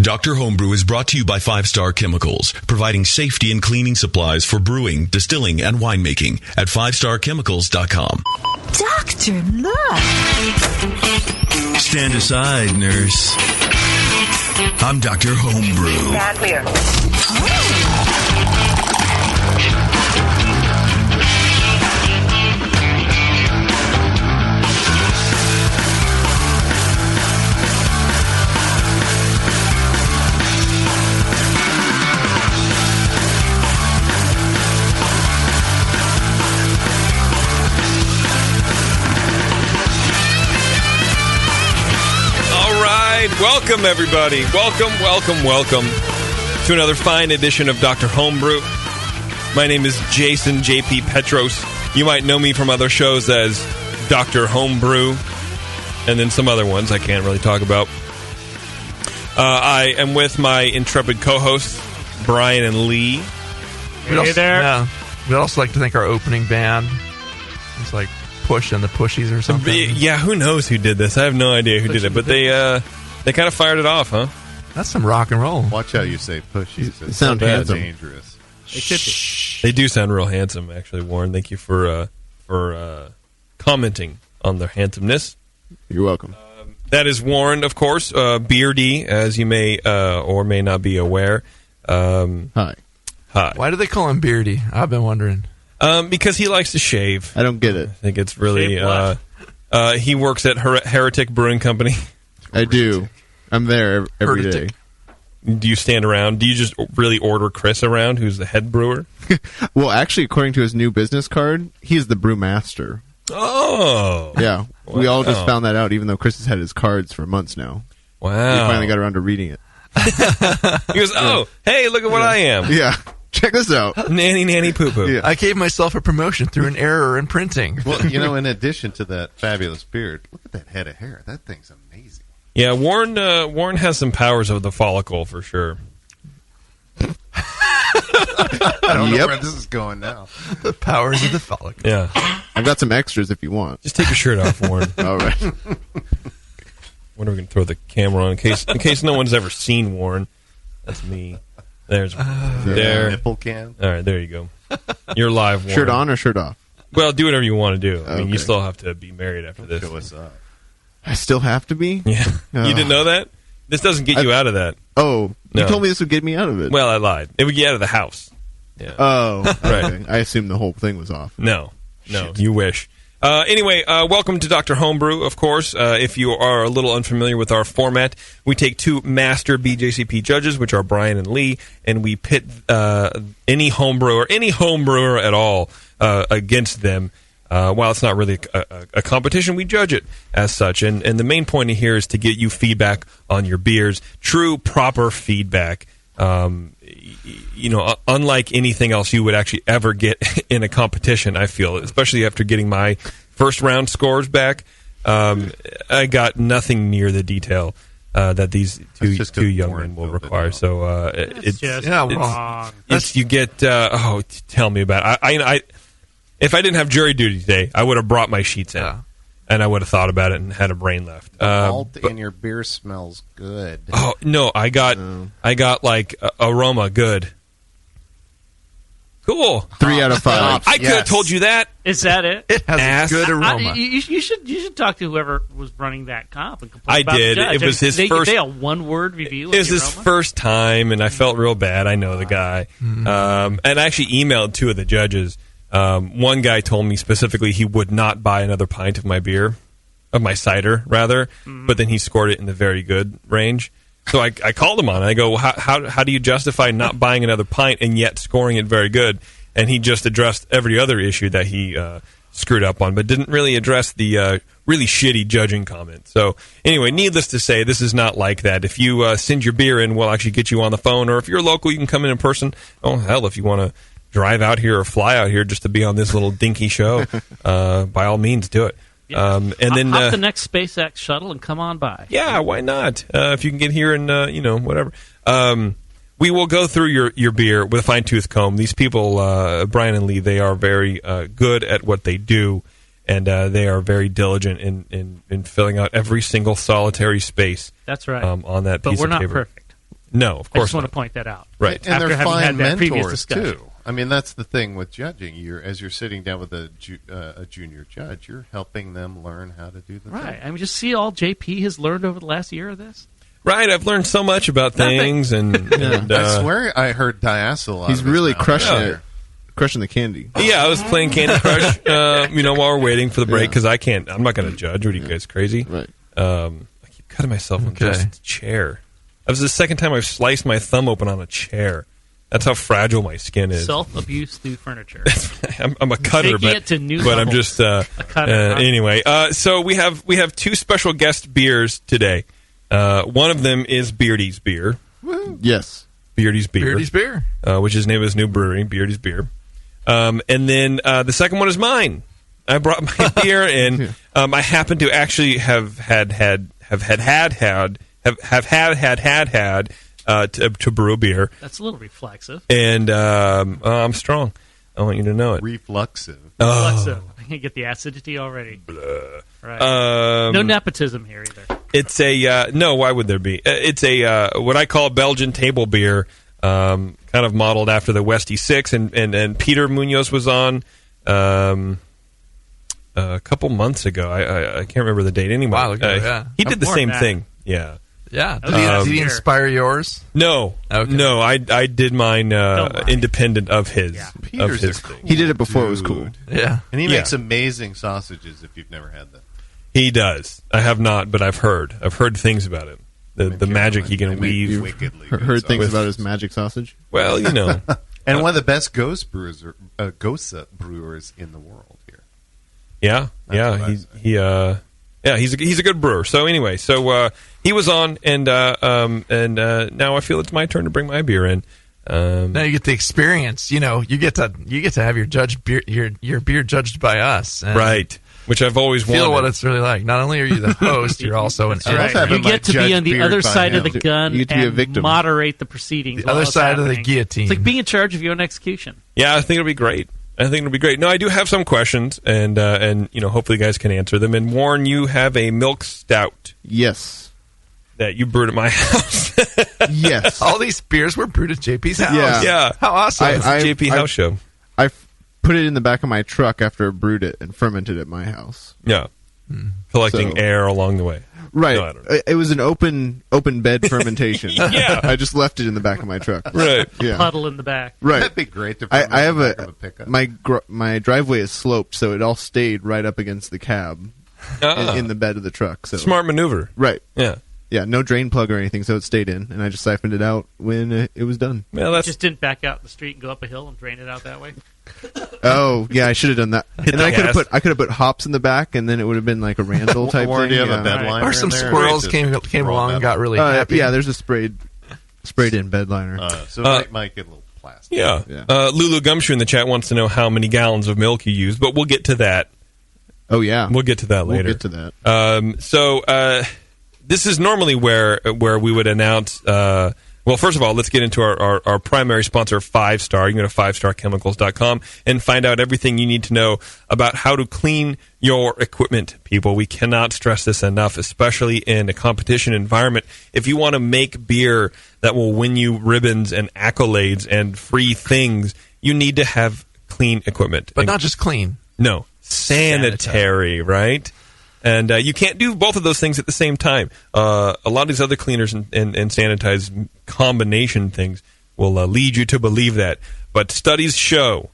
Dr. Homebrew is brought to you by 5 Star Chemicals, providing safety and cleaning supplies for brewing, distilling, and winemaking at 5starchemicals.com. Doctor, look! Stand aside, nurse. I'm Dr. Homebrew. Stand clear. Welcome, everybody. Welcome to another fine edition of Dr. Homebrew. My name is Jason J.P. Petros. You might know me from other shows as Dr. Homebrew, and then some other ones I can't really talk about. I am with my intrepid co-hosts, Brian and Lee. Hey there. Yeah, we'd also like to thank our opening band. It's like Push and the Pushies or something. Yeah, who knows who did this? I have no idea who did it, but they kind of fired it off, huh? That's some rock and roll. Watch how you say pushies. It sounds handsome. Dangerous. They do sound real handsome, actually, Warren. Thank you for commenting on their handsomeness. You're welcome. That is Warren, of course. Beardy, as you may or may not be aware. Hi. Why do they call him Beardy? I've been wondering. Because he likes to shave. I don't get it. I think it's really... he works at Heretic Brewing Company. I do. I'm there every day. Do you stand around? Do you just really order Chris around, who's the head brewer? Well, actually, according to his new business card, he's the brewmaster. Oh. Yeah. Wow. We all just found that out, even though Chris has had his cards for months now. Wow. We finally got around to reading it. He goes, hey, look at what I am. Yeah. Check this out. Nanny poo-poo. Yeah. I gave myself a promotion through an error in printing. Well, in addition to that fabulous beard, look at that head of hair. That thing's amazing. Yeah, Warren has some powers of the follicle for sure. I don't know where this is going now. The powers of the follicle. Yeah. I've got some extras if you want. Just take your shirt off, Warren. All right. When are we going to throw the camera on in case no one's ever seen Warren? That's me. There's there. Nipple can. All right, there you go. You're live, Warren. Shirt on or shirt off? Well, do whatever you want to do. I mean, you Okay. still have to be married after this. Show us up. I still have to be? Yeah. You didn't know that? This doesn't get you out of that. Oh, No. you told me this would get me out of it. Well, I lied. It would get you out of the house. Yeah. Oh, Right. okay. I assumed the whole thing was off. No, you wish. Anyway, welcome to Dr. Homebrew, of course. If you are a little unfamiliar with our format, we take 2 master BJCP judges, which are Brian and Lee, and we pit any homebrewer at all against them. While it's not really a competition, we judge it as such. And the main point here is to get you feedback on your beers, true, proper feedback. Unlike anything else you would actually ever get in a competition, I feel, especially after getting my first round scores back. I got nothing near the detail that these two young men will require. So it's wrong. You get tell me about it. If I didn't have jury duty today, I would have brought my sheets in, and I would have thought about it and had a brain left. The malt in your beer smells good. Oh no, I got like aroma good. Cool. 3 out of 5. I could have told you that. Is that it? It has a good aroma. You should talk to whoever was running that comp and complain I about did. the judge. It was his they, first. They a one-word review. It was his first time, and I felt real bad. I know the guy, and I actually emailed 2 of the judges. One guy told me specifically he would not buy another pint of my beer, of my cider rather, but then he scored it in the very good range. So I called him on it. I go, how do you justify not buying another pint and yet scoring it very good? And he just addressed every other issue that he screwed up on, but didn't really address the really shitty judging comment. So anyway, needless to say, this is not like that. If you send your beer in, we'll actually get you on the phone, or if you're local, you can come in person. Oh, hell, if you want to drive out here or fly out here just to be on this little dinky show, by all means, do it. Yeah. And then hop the next SpaceX shuttle and come on by. Yeah, why not? If you can get here and whatever. We will go through your beer with a fine-tooth comb. These people, Brian and Lee, they are very good at what they do, and they are very diligent in filling out every single solitary space. That's right. On that piece of paper. But we're not perfect. No, of I course just want not. to point that out. Right. And After they're having fine had that previous mentors discussion. too. I mean, that's the thing with judging. As you're sitting down with a junior judge, you're helping them learn how to do the Right. thing. I mean, just see all JP has learned over the last year of this. Right, I've learned so much about things, and I swear I heard diacetyl. He's really crushing the candy. Yeah, I was playing Candy Crush, while we're waiting for the break because I'm not going to judge. What are you guys crazy? Right. I keep cutting myself on just a chair. That was the second time I've sliced my thumb open on a chair. That's how fragile my skin is. Self-abuse through furniture. I'm a cutter, Taking it to new but I'm levels. just A cutter, huh? anyway. So we have two special guest beers today. One of them is Beardy's beer. Yes. Beardy's beer. Beardy's beer. Which is the name of his new brewery, Beardy's beer. And then the second one is mine. I brought my beer, and I happen to actually have had to brew a beer. That's a little reflexive. And I'm strong. I want you to know it. Reflexive. Reflexive. I can get the acidity already. Right. No nepotism here either. It's a no. Why would there be? It's a what I call Belgian table beer, kind of modeled after the Westie 6, and Peter Munoz was on a couple months ago. I can't remember the date anyway. A while ago, yeah. He did the More same than that. thing. Yeah. Yeah. Okay. Did he inspire yours? No. Okay. No. I did mine lie. independent of his. Yeah. Of Peter's his a thing. He did it before it was cool. Yeah. And he Yeah. makes amazing sausages if you've never had them. He does. I have not, but I've heard. I've heard things about him. The magic he can weave. Wickedly Heard good things sausages. about his magic sausage. Well, And one of the best ghost brewers in the world here. Yeah, That's what I say. he's a good brewer. So anyway, he was on, and now I feel it's my turn to bring my beer in. Now you get the experience. You get to have your beer judged by us. And Right, which I've always feel wanted. what it's really like. Not only are you the host, you're also an I love editor. having You my get to be judge on the beard other by side of him. the gun You get to be a and victim. moderate the proceedings. The while other it's side of the happening. guillotine. It's like being in charge of your own execution. Yeah, I think it'll be great. No, I do have some questions, and hopefully you guys can answer them. And Warren, you have a milk stout Yes. that you brewed at my house. Yes. All these beers were brewed at JP's house. Yeah. Yeah. How awesome. It's a JP house show. I put it in the back of my truck after I brewed it and fermented at my house. Yeah, collecting So- air along the way. Right. No, I don't know. It was an open bed fermentation. Yeah. I just left it in the back of my truck. Right. Yeah. Puddle in the back. Right. That'd be great to I have back of pickup. my driveway is sloped, so it all stayed right up against the cab in the bed of the truck. So Smart maneuver. Right. Yeah. Yeah. No drain plug or anything, so it stayed in, and I just siphoned it out when it was done. Well, that's Just didn't back out in the street and go up a hill and drain it out that way. Oh yeah, I should have done that. And then the I could have put hops in the back, and then it would have been like a Randall type Or thing. do you have yeah. a bed liner Or some in there? squirrels Just came raw along and metal. got really happy. Yeah, there's a sprayed in bed liner. So it might get a little plastic. yeah. Yeah. Lulu Gumshoe in the chat wants to know how many gallons of milk you use, but we'll get to that. Oh yeah, We'll get to that later. We'll get to that. This is normally where we would announce. Well, first of all, let's get into our primary sponsor, 5 Star. You can go to 5starchemicals.com and find out everything you need to know about how to clean your equipment, people. We cannot stress this enough, especially in a competition environment. If you want to make beer that will win you ribbons and accolades and free things, you need to have clean equipment. But not just clean. No, sanitary, right? And you can't do both of those things at the same time. A lot of these other cleaners and sanitize combination things will lead you to believe that. But studies show,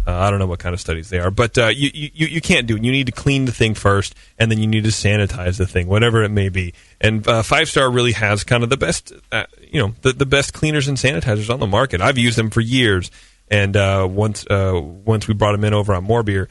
I don't know what kind of studies they are, but you can't do it. You need to clean the thing first, and then you need to sanitize the thing, whatever it may be. And 5 Star really has kind of the best, the best cleaners and sanitizers on the market. I've used them for years, and once we brought them in over on More Beer,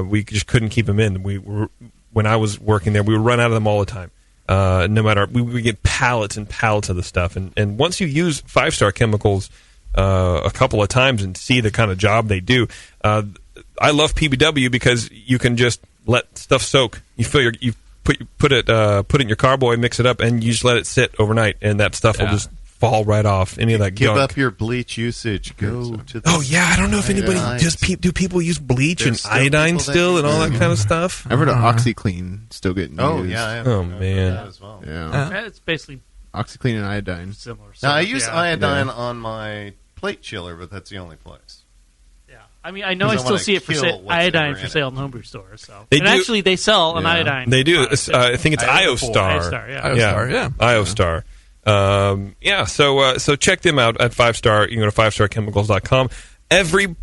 we just couldn't keep them in. When I was working there, we would run out of them all the time. No matter, we get pallets and pallets of the stuff. And once you use 5 Star Chemicals a couple of times and see the kind of job they do, I love PBW because you can just let stuff soak. You put it in your carboy, mix it up, and you just let it sit overnight, and that stuff will just fall right off. Any of that Give gunk. up your bleach usage. Go to the Oh yeah, I don't know if anybody iodine. do people use bleach There's and still iodine people that still use and all that that. kind of stuff. I've heard of OxyClean still getting Oh used. yeah. Oh, I've heard man. that as well. Yeah. It's basically OxyClean and iodine. Similar. Now, I use iodine on my plate chiller, but that's the only place. Yeah, I mean, I know I still see it for iodine for sale in homebrew stores. So, actually they sell an iodine. They do. I think it's IOStar. IOStar. IOStar. So check them out at 5-star. You can go to 5starchemicals.com. Every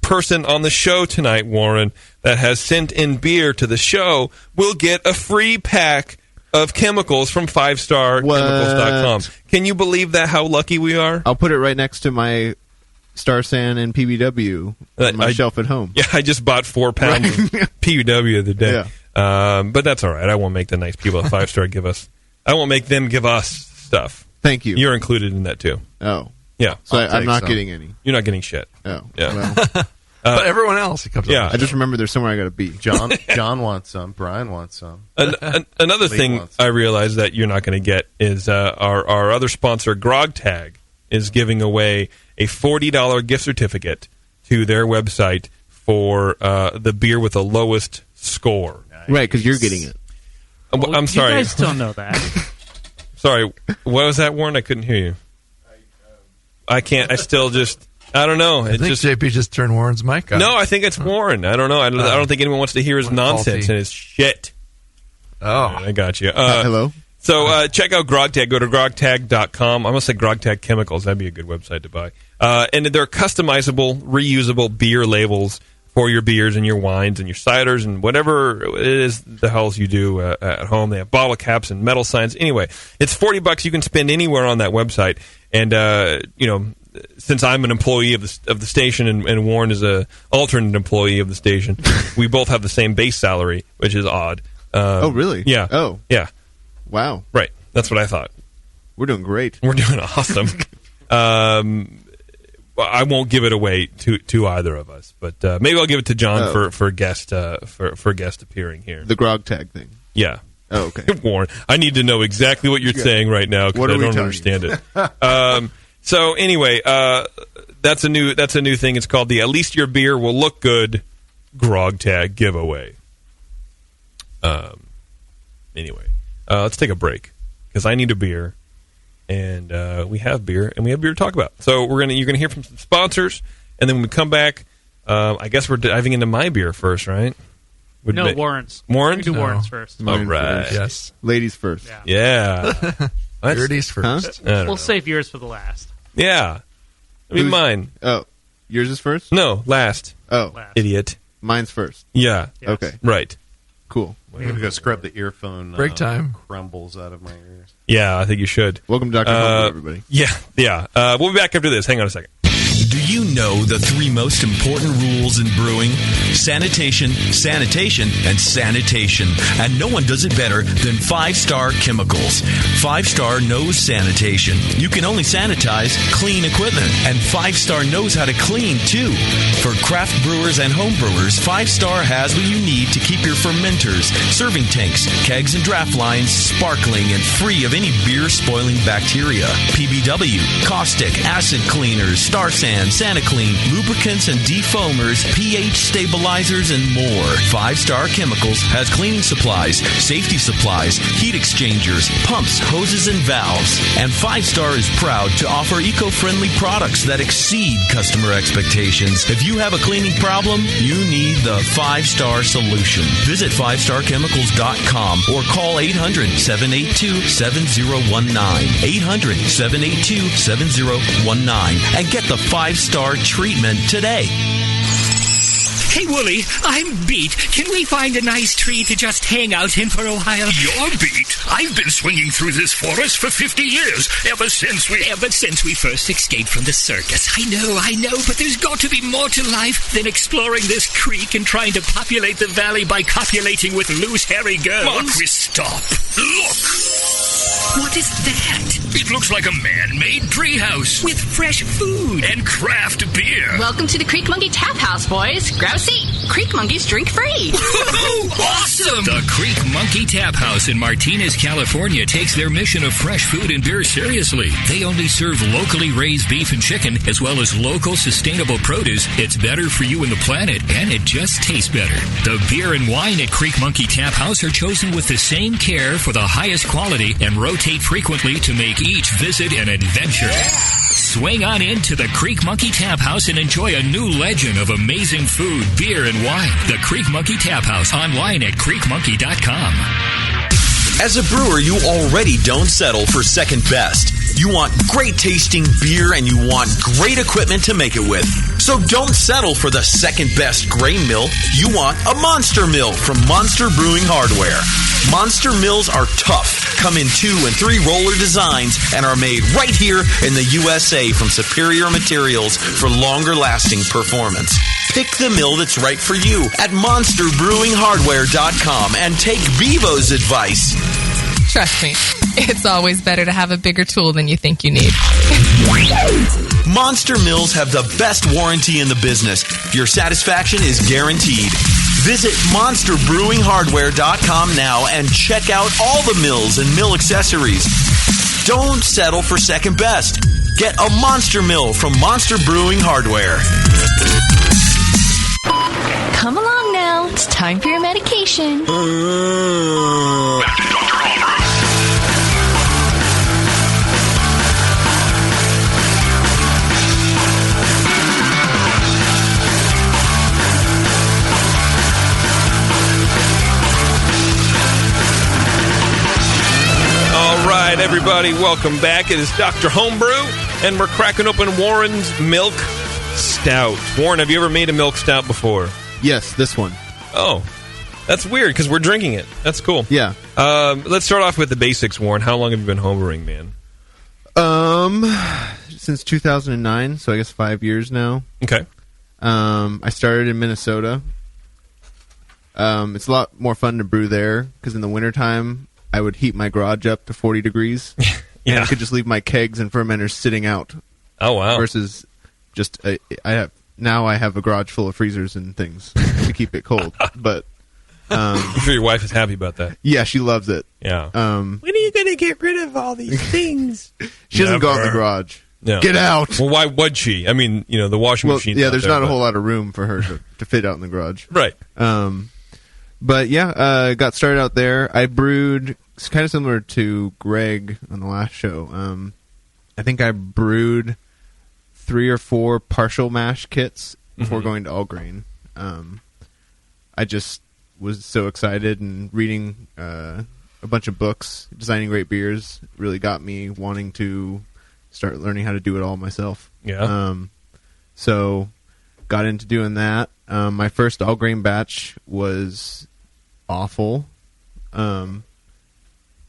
person on the show tonight, Warren, that has sent in beer to the show will get a free pack of chemicals from 5starchemicals.com. Can you believe that? How lucky we are? I'll put it right next to my Star San and PBW on my shelf at home. Yeah, I just bought 4 pounds of PBW the other day. Yeah. But that's all right. I won't make the nice people at 5-star give us. I won't make them give us stuff. Thank you. You're included in that too. Oh. Yeah. So I'm not getting any. You're not getting shit. Oh. Yeah. Well. But everyone else, it comes yeah. I just remember there's somewhere I got to be. John wants some. Brian wants some. Another thing I realized that you're not going to get is our other sponsor, Grog Tag, is giving away a $40 gift certificate to their website for the beer with the lowest score. Nice. Right, because you're getting it. Well, I'm sorry. You guys don't know that. Sorry. What was that, Warren? I couldn't hear you. I can't. I still just... I don't know. I think JP just turned Warren's mic on. No, I think it's Warren. I don't know. I don't think anyone wants to hear his nonsense and his shit. Oh. Right, I got you. Hello? So check out GrogTag. Go to grogtag.com. I'm going to say GrogTag Chemicals. That'd be a good website to buy. And they're customizable, reusable beer labels for your beers and your wines and your ciders and whatever it is the hells you do at home. They have bottle caps and metal signs. Anyway, it's $40 you can spend anywhere on that website. And, since I'm an employee of the station and Warren is a alternate employee of the station, we both have the same base salary, which is odd. Oh, really? Yeah. Oh. Yeah. Wow. Right. That's what I thought. We're doing great. We're doing awesome. I won't give it away to either of us, but maybe I'll give it to John for guest appearing here. The Grog Tag thing. Yeah. Oh, okay. Warren, I need to know exactly what you're saying right now because I don't understand it. So anyway, that's a new thing. It's called the At Least Your Beer Will Look Good Grog Tag giveaway. Anyway, let's take a break because I need a beer, and we have beer to talk about. So you're gonna hear from some sponsors, and then when we come back, I guess we're diving into my beer first, right? Warren's. Warren's? Do Warren's first. All right. First. Yes. Ladies first. Yeah. Beardy's first. Huh? We'll save yours for the last. Yeah. I mean, mine. Oh, yours is first? No, last. Oh, Last. Idiot. mine's first. Yeah. Yes. Okay, Right. cool. I'm going to go scrub the earphone Break time. crumbles out of my ears. Yeah, I think you should. Welcome to Dr. Homebrew, everybody. Yeah. We'll be back after this. Hang on a second. Do you know the 3 most important rules in brewing? Sanitation, sanitation, and sanitation. And no one does it better than 5-Star Chemicals. 5-Star knows sanitation. You can only sanitize clean equipment. And 5-Star knows how to clean, too. For craft brewers and home brewers, 5-Star has what you need to keep your fermenters, serving tanks, kegs, and draft lines sparkling and free of any beer-spoiling bacteria. PBW, caustic, acid cleaners, Star San, SaniClean, lubricants and defoamers, pH stabilizers, and more. 5-Star Chemicals has cleaning supplies, safety supplies, heat exchangers, pumps, hoses, and valves. And 5-Star is proud to offer eco-friendly products that exceed customer expectations. If you have a cleaning problem, you need the 5-Star solution. Visit 5starchemicals.com or call 800-782-7019. 800-782-7019 and get the 5-Star treatment today. Hey, Wooly, I'm beat. Can we find a nice tree to just hang out in for a while? You're beat. I've been swinging through this forest for 50 years, ever since we first escaped from the circus. I know, but there's got to be more to life than exploring this creek and trying to populate the valley by copulating with loose, hairy girls. Marquis, stop. Look. What is that? It looks like a man-made treehouse. With fresh food. And craft beer. Welcome to the Creek Monkey Tap House, boys. Grab a seat. Creek Monkey's drink free. Awesome! The Creek Monkey Tap House in Martinez, California takes their mission of fresh food and beer seriously. They only serve locally raised beef and chicken, as well as local sustainable produce. It's better for you and the planet, and it just tastes better. The beer and wine at Creek Monkey Tap House are chosen with the same care for the highest quality and rotate frequently to make each visit an adventure. Swing on into the Creek Monkey Tap House and enjoy a new legend of amazing food, beer, and wine. The Creek Monkey Tap House, online at creekmonkey.com. As a brewer, you already don't settle for second best. You want great tasting beer and you want great equipment to make it with. So don't settle for the second best grain mill. You want a Monster Mill from Monster Brewing Hardware. Monster Mills are tough, come in 2 and 3 roller designs, and are made right here in the USA from superior materials for longer lasting performance. Pick the mill that's right for you at monsterbrewinghardware.com and take Bevo's advice. Trust me, it's always better to have a bigger tool than you think you need. Monster Mills have the best warranty in the business. Your satisfaction is guaranteed. Visit monsterbrewinghardware.com now and check out all the mills and mill accessories. Don't settle for second best. Get a Monster Mill from Monster Brewing Hardware. Come along now. It's time for your medication. All right, everybody, welcome back. It is Dr. Homebrew, and we're cracking open Warren's Milk Stout. Warren, have you ever made a Milk Stout before? Yes, this one. Oh, that's weird because we're drinking it. That's cool. Yeah. Let's start off with the basics, Warren. How long have you been homebrewing, man? Since 2009, so I guess 5 years now. Okay. I started in Minnesota. It's a lot more fun to brew there because in the wintertime, I would heat my garage up to 40 degrees. Yeah. And I could just leave my kegs and fermenters sitting out. Oh, wow. Versus just, I have a garage full of freezers and things to keep it cold. But I'm sure your wife is happy about that. Yeah, she loves it. Yeah. When are you going to get rid of all these things? She doesn't go out in the garage. No. Get out! Well, why would she? I mean, the washing machine. Yeah, there's not a whole lot of room for her to fit out in the garage. Right. But yeah, got started out there. I brewed, it's kind of similar to Greg on the last show. I think I brewed 3 or 4 partial mash kits before going to all grain. I just was so excited, and reading a bunch of books, designing great beers, really got me wanting to start learning how to do it all myself. Yeah. So got into doing that. My first all grain batch was awful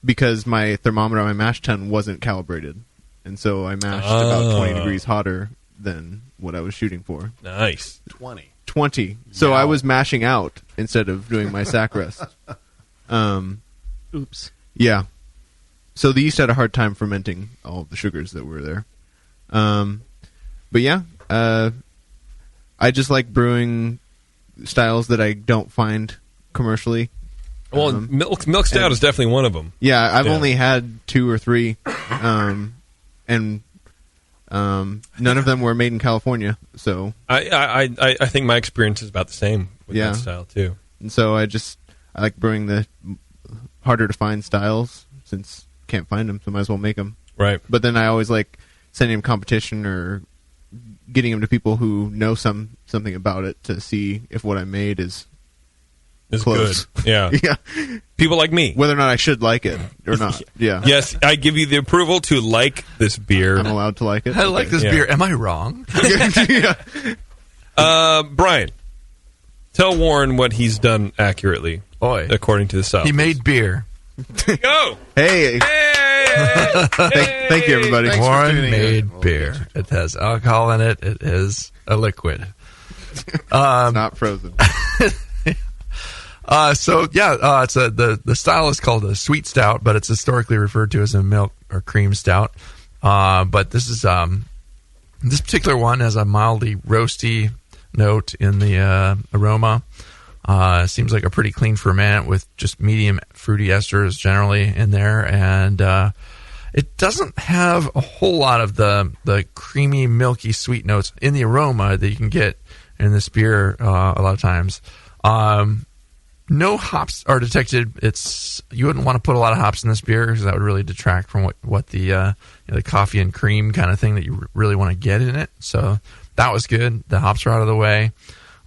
because my thermometer on my mash tun wasn't calibrated, and so I mashed about 20 degrees hotter than what I was shooting for. Nice. 20. So I was mashing out instead of doing my sack rest. Oops. Yeah. So the yeast had a hard time fermenting all of the sugars that were there. But yeah, I just like brewing styles that I don't find commercially. Well, Milk Stout is definitely one of them. Yeah, I've only had 2 or 3, and none of them were made in California. So I think my experience is about the same with that style too. And so I like brewing the harder to find styles since can't find them, so might as well make them. Right. But then I always like sending them competition or getting them to people who know something about it to see if what I made is close. Good. Yeah. Yeah. People like me. Whether or not I should like it or not. Yeah. Yes, I give you the approval to like this beer. I'm allowed to like it. I like this beer. Am I wrong? Yeah. Brian, tell Warren what he's done accurately, according to the style. He made beer. Go! Hey! Thank you, everybody. Warren made beer. It has alcohol in it. It is a liquid. It's not frozen. It's the style is called a sweet stout, but it's historically referred to as a milk or cream stout. But this is this particular one has a mildly roasty note in the aroma. Seems like a pretty clean ferment with just medium fruity esters generally in there, and it doesn't have a whole lot of the creamy, milky, sweet notes in the aroma that you can get in this beer a lot of times. No hops are detected. You wouldn't want to put a lot of hops in this beer because that would really detract from what the the coffee and cream kind of thing that you really want to get in it. So that was good. The hops are out of the way.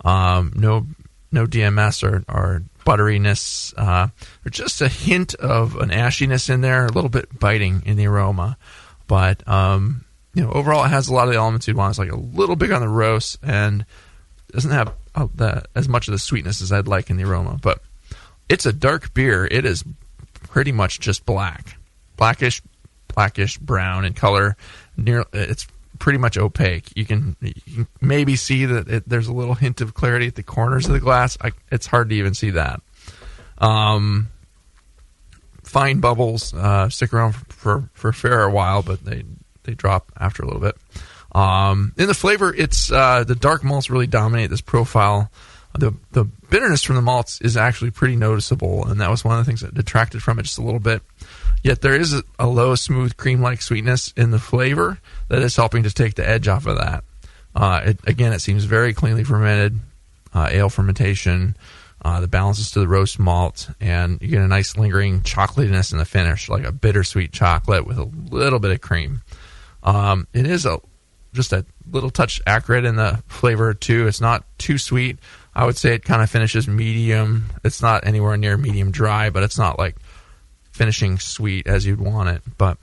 No DMS or butteriness. There's just a hint of an ashiness in there, a little bit biting in the aroma. But overall, it has a lot of the elements you'd want. It's like a little big on the roast and doesn't have as much of the sweetness as I'd like in the aroma. But it's a dark beer. It is pretty much just blackish brown in color. It's pretty much opaque. You can maybe see that there's a little hint of clarity at the corners of the glass. It's hard to even see that. Fine bubbles stick around for a fair while, but they drop after a little bit. In the flavor, it's the dark malts really dominate this profile. The bitterness from the malts is actually pretty noticeable, and that was one of the things that detracted from it just a little bit. Yet there is a low, smooth, cream-like sweetness in the flavor that is helping to take the edge off of that. It seems very cleanly fermented, ale fermentation. The balances to the roast malt, and you get a nice lingering chocolatiness in the finish, like a bittersweet chocolate with a little bit of cream. It is just a little touch acrid in the flavor too. It's not too sweet. I would say it kind of finishes medium. It's not anywhere near medium dry, but it's not like finishing sweet as you'd want it. But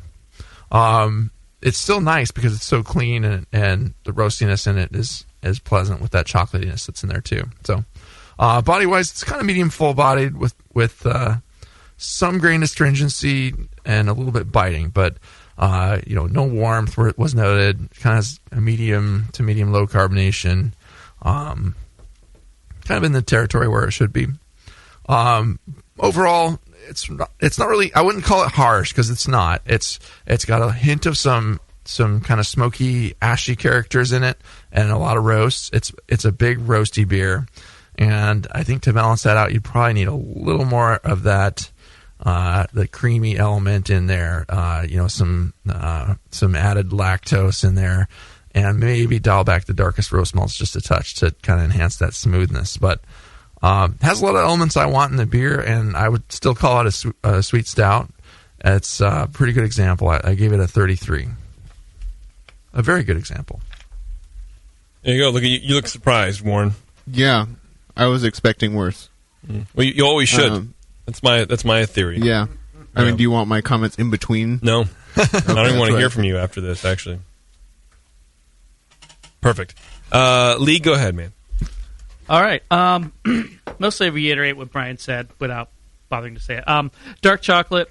it's still nice because it's so clean, and the roastiness in it is pleasant with that chocolatiness that's in there too. So body wise, it's kind of medium full bodied with some grain astringency and a little bit biting, but no warmth where it was noted. Kind of has a medium to medium low carbonation. Kind of in the territory where it should be. Overall, it's not really. I wouldn't call it harsh because it's not. It's got a hint of some kind of smoky, ashy characters in it, and a lot of roasts. It's a big roasty beer, and I think to balance that out, you'd probably need a little more of that. The creamy element in there, some added lactose in there, and maybe dial back the darkest roast malts just a touch to kind of enhance that smoothness. But has a lot of elements I want in the beer, and I would still call it a sweet stout. It's a pretty good example. I gave it a 33. A very good example. There you go. Look, you look surprised, Warren. Yeah, I was expecting worse. Well, you always should. That's my theory. Yeah. I mean, do you want my comments in between? No. I don't even want to hear from you after this, actually. Perfect. Lee, go ahead, man. All right. Mostly reiterate what Brian said without bothering to say it. Dark chocolate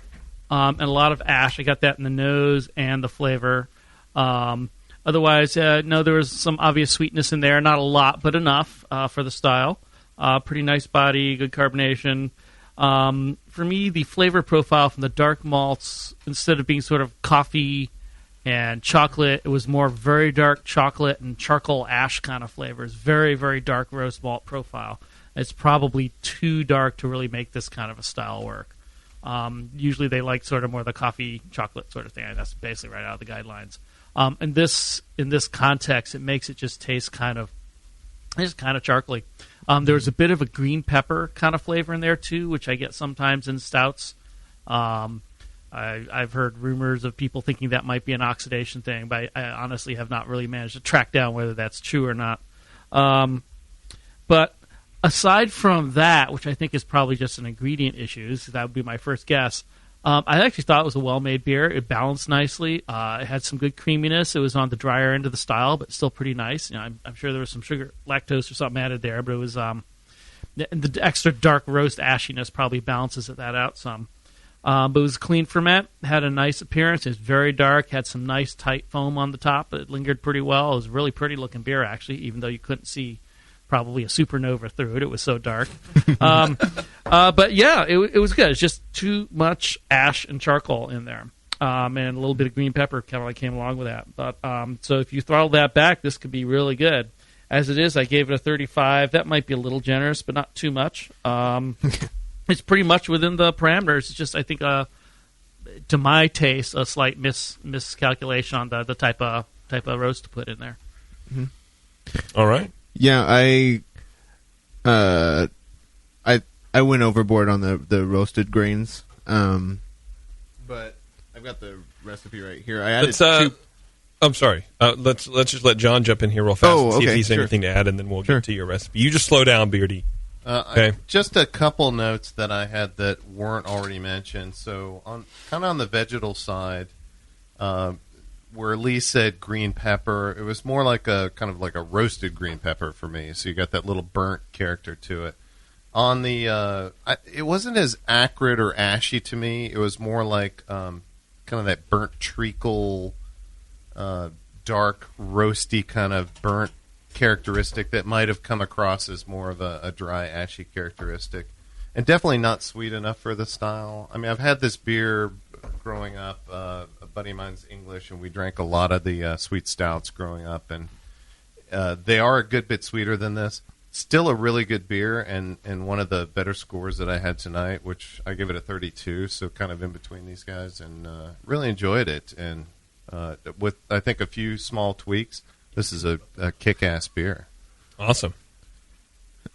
and a lot of ash. I got that in the nose and the flavor. Otherwise, no, there was some obvious sweetness in there. Not a lot, but enough for the style. Pretty nice body, good carbonation. For me, the flavor profile from the dark malts, instead of being sort of coffee and chocolate, it was more very dark chocolate and charcoal ash kind of flavors. Very, very dark roast malt profile. It's probably too dark to really make this kind of a style work. Usually they like sort of more the coffee chocolate sort of thing. That's basically right out of the guidelines. In this context, it makes it just taste kind of charcoaly. There's a bit of a green pepper kind of flavor in there too, which I get sometimes in stouts. I've heard rumors of people thinking that might be an oxidation thing, but I honestly have not really managed to track down whether that's true or not. But aside from that, which I think is probably just an ingredient issue, so that would be my first guess, I actually thought it was a well-made beer. It balanced nicely. It had some good creaminess. It was on the drier end of the style, but still pretty nice. I'm sure there was some sugar, lactose or something added there, but it was the extra dark roast ashiness probably balances that out some. But it was clean ferment, had a nice appearance. It was very dark, had some nice tight foam on the top. It lingered pretty well. It was a really pretty looking beer, actually, even though you couldn't see probably a supernova through it. It was so dark. But yeah, it was good. It's just too much ash and charcoal in there. And a little bit of green pepper kind of like came along with that. But so if you throttle that back, this could be really good. As it is, I gave it a 35. That might be a little generous, but not too much. It's pretty much within the parameters. It's just, I think, to my taste, a slight miscalculation on the type of roast to put in there. All right. Yeah, I went overboard on the roasted grains, but I've got the recipe right here. I added two. I'm sorry. Let's just let John jump in here real fast and see if he's sure. anything to add, and then we'll get to your recipe. You just slow down, Beardy. Okay. Just a couple notes that I had that weren't already mentioned. So, on the vegetal side, where Lee said green pepper, it was more like a kind of like a roasted green pepper for me. So you got that little burnt character to it. On the, it wasn't as acrid or ashy to me. It was more like kind of that burnt treacle, dark, roasty kind of burnt characteristic that might have come across as more of a dry, ashy characteristic. And definitely not sweet enough for the style. I mean, I've had this beer growing up. A buddy of mine's English, and we drank a lot of the sweet stouts growing up. And they are a good bit sweeter than this. Still a really good beer, and one of the better scores that I had tonight, which I give it a 32, so kind of in between these guys, and really enjoyed it. And with, I think, a few small tweaks, this is a kick-ass beer. Awesome.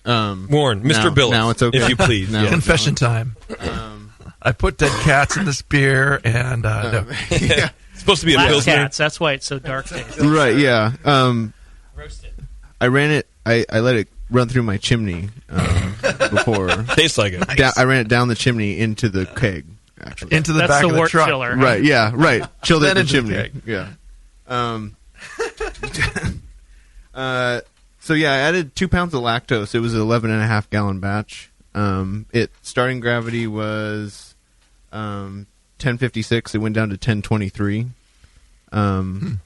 Warren, Mr. Billups, now it's okay. if you please. Confession time. I put dead cats in this beer, and no. Yeah. It's supposed to be a Black Pilsner. cats, that's why it's so dark taste. Right, yeah. Roasted. I ran it. I let it run through my chimney before. Tastes like it. I ran it down the chimney into the keg. Actually, into the That's back the of the wort truck. chiller. right? Yeah, right. Chilled it in the Then into the chimney. keg. Yeah. So yeah, I added 2 pounds of lactose. It was an 11.5 gallon batch. It starting gravity was 1056. It went down to 1023. And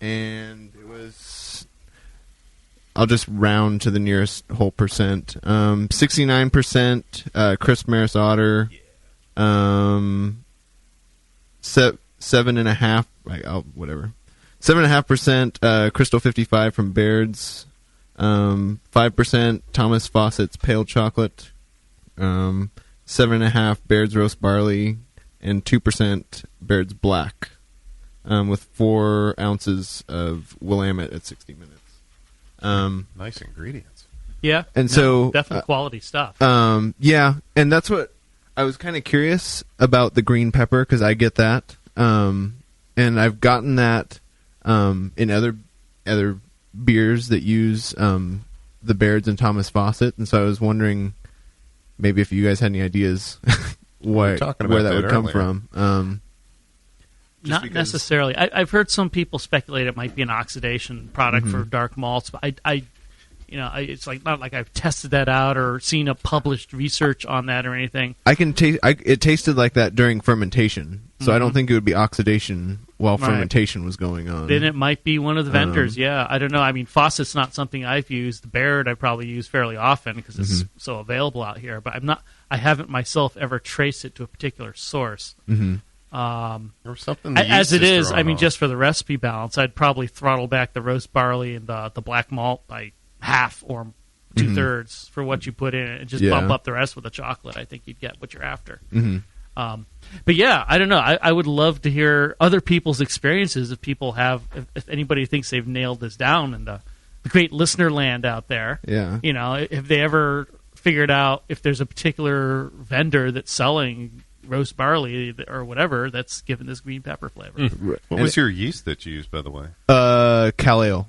it was, I'll just round to the nearest whole percent. 69% crisp Maris Otter. 7.5, whatever. 7.5% Crystal 55 from Baird's. 5% Thomas Fawcett's Pale Chocolate. 7.5 Baird's Roast Barley, and 2% Baird's Black, with 4 ounces of Willamette at 60 minutes. Nice ingredients. Yeah, and so definitely quality stuff. Yeah, and that's what I was kind of curious about, the green pepper, because I get that, and I've gotten that in other beers that use the Baird's and Thomas Fawcett, and so I was wondering maybe if you guys had any ideas where that would come from. Not necessarily. I've heard some people speculate it might be an oxidation product for dark malts, but it's like not like I've tested that out or seen a published research on that or anything. I can taste. It tasted like that during fermentation, so I don't think it would be oxidation while fermentation was going on. Then it might be one of the vendors. Yeah, I don't know. I mean, Fawcett's not something I've used. Baird I probably use fairly often because it's so available out here. But I haven't myself ever traced it to a particular source. Or something. As it is, I mean, just for the recipe balance, I'd probably throttle back the roast barley and the black malt by half or 2/3 for what you put in it, and just bump up the rest with the chocolate. I think you'd get what you're after. But yeah, I don't know. I would love to hear other people's experiences. If anybody thinks they've nailed this down in the great listener land out there, if they ever figured out if there's a particular vendor that's selling roast barley or whatever that's given this green pepper flavor. What was your yeast that you used, by the way? Cal Ale.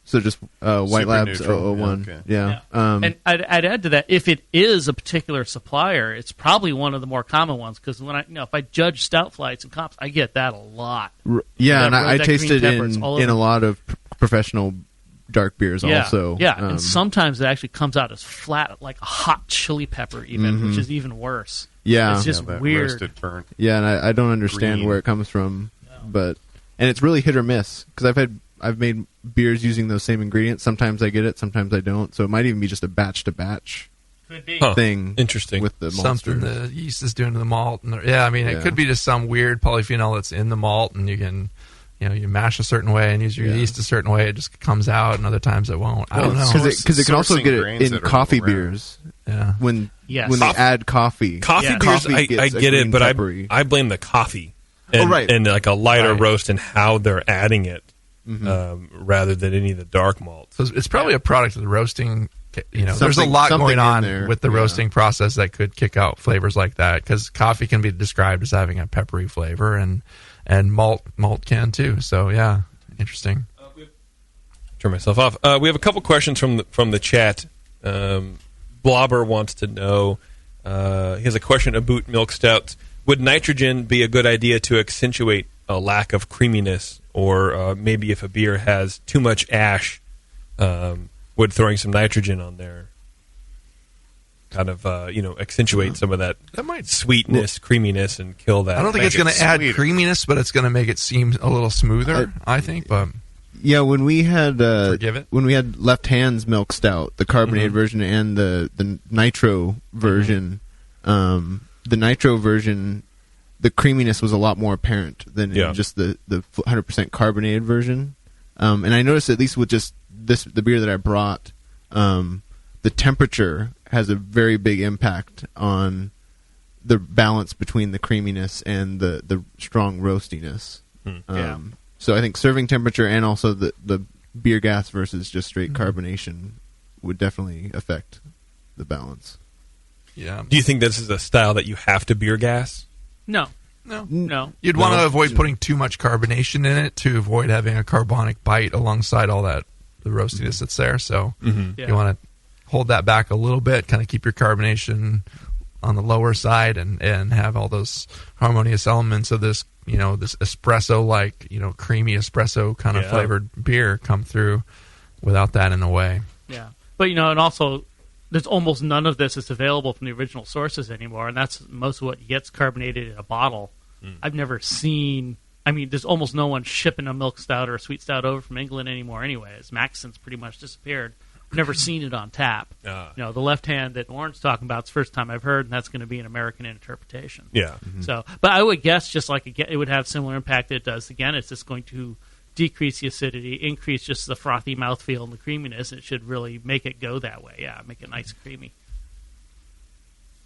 So just White Labs neutral. 001. Yeah, and I'd add to that, if it is a particular supplier, it's probably one of the more common ones, because when if I judge stout flights and comps, I get that a lot. Yeah, and I taste it in a lot of professional dark beers also. Yeah, and sometimes it actually comes out as flat, like a hot chili pepper even, which is even worse. Yeah. It's just weird. Roasted burnt. Yeah, and I don't understand where it comes from, and it's really hit or miss, because I've made beers using those same ingredients. Sometimes I get it, sometimes I don't. So it might even be just a batch to batch thing. Interesting. With the something the yeast is doing to the malt. And it could be just some weird polyphenol that's in the malt, and you can you mash a certain way and use your yeast a certain way, it just comes out, and other times it won't. I don't know. Because it can also get it in coffee beers. Yeah. When they add coffee. Coffee beers, I get it, but I blame the coffee and like a lighter roast and how they're adding it rather than any of the dark malt. So it's probably a product of the roasting. There's a lot going on with the roasting process that could kick out flavors like that, because coffee can be described as having a peppery flavor, and malt can too. So yeah, interesting. Turn myself off. We have a couple questions from the chat. Blobber wants to know. He has a question about Milk Stouts. Would nitrogen be a good idea to accentuate a lack of creaminess, or maybe if a beer has too much ash, would throwing some nitrogen on there kind of accentuate some of that sweetness, creaminess, and kill that? I don't think it's going to add creaminess, but it's going to make it seem a little smoother. I think, but. Yeah, when we had Left Hand's Milk Stout, the carbonated version and the nitro version, the nitro version, the creaminess was a lot more apparent than in just the 100% carbonated version. And I noticed, at least with just the beer that I brought, the temperature has a very big impact on the balance between the creaminess and the strong roastiness. So I think serving temperature and also the beer gas versus just straight carbonation would definitely affect the balance. Yeah. Do you think this is a style that you have to beer gas? No. You'd want to avoid putting too much carbonation in it to avoid having a carbonic bite alongside all that the roastiness that's there. So you want to hold that back a little bit, kind of keep your carbonation on the lower side, and have all those harmonious elements of this, this espresso-like, creamy espresso kind of flavored beer come through without that in the way. Yeah. But, and also there's almost none of this that's available from the original sources anymore, and that's most of what gets carbonated in a bottle. I've never seen... there's almost no one shipping a milk stout or a sweet stout over from England anymore anyways. Maxon's pretty much disappeared. I've never seen it on tap. The Left Hand that Warren's talking about is the first time I've heard, and that's going to be an American interpretation. Yeah. So, but I would guess just like it would have similar impact that it does. Again, it's just going to decrease the acidity, increase just the frothy mouthfeel and the creaminess. It should really make it go that way. Yeah, make it nice and creamy.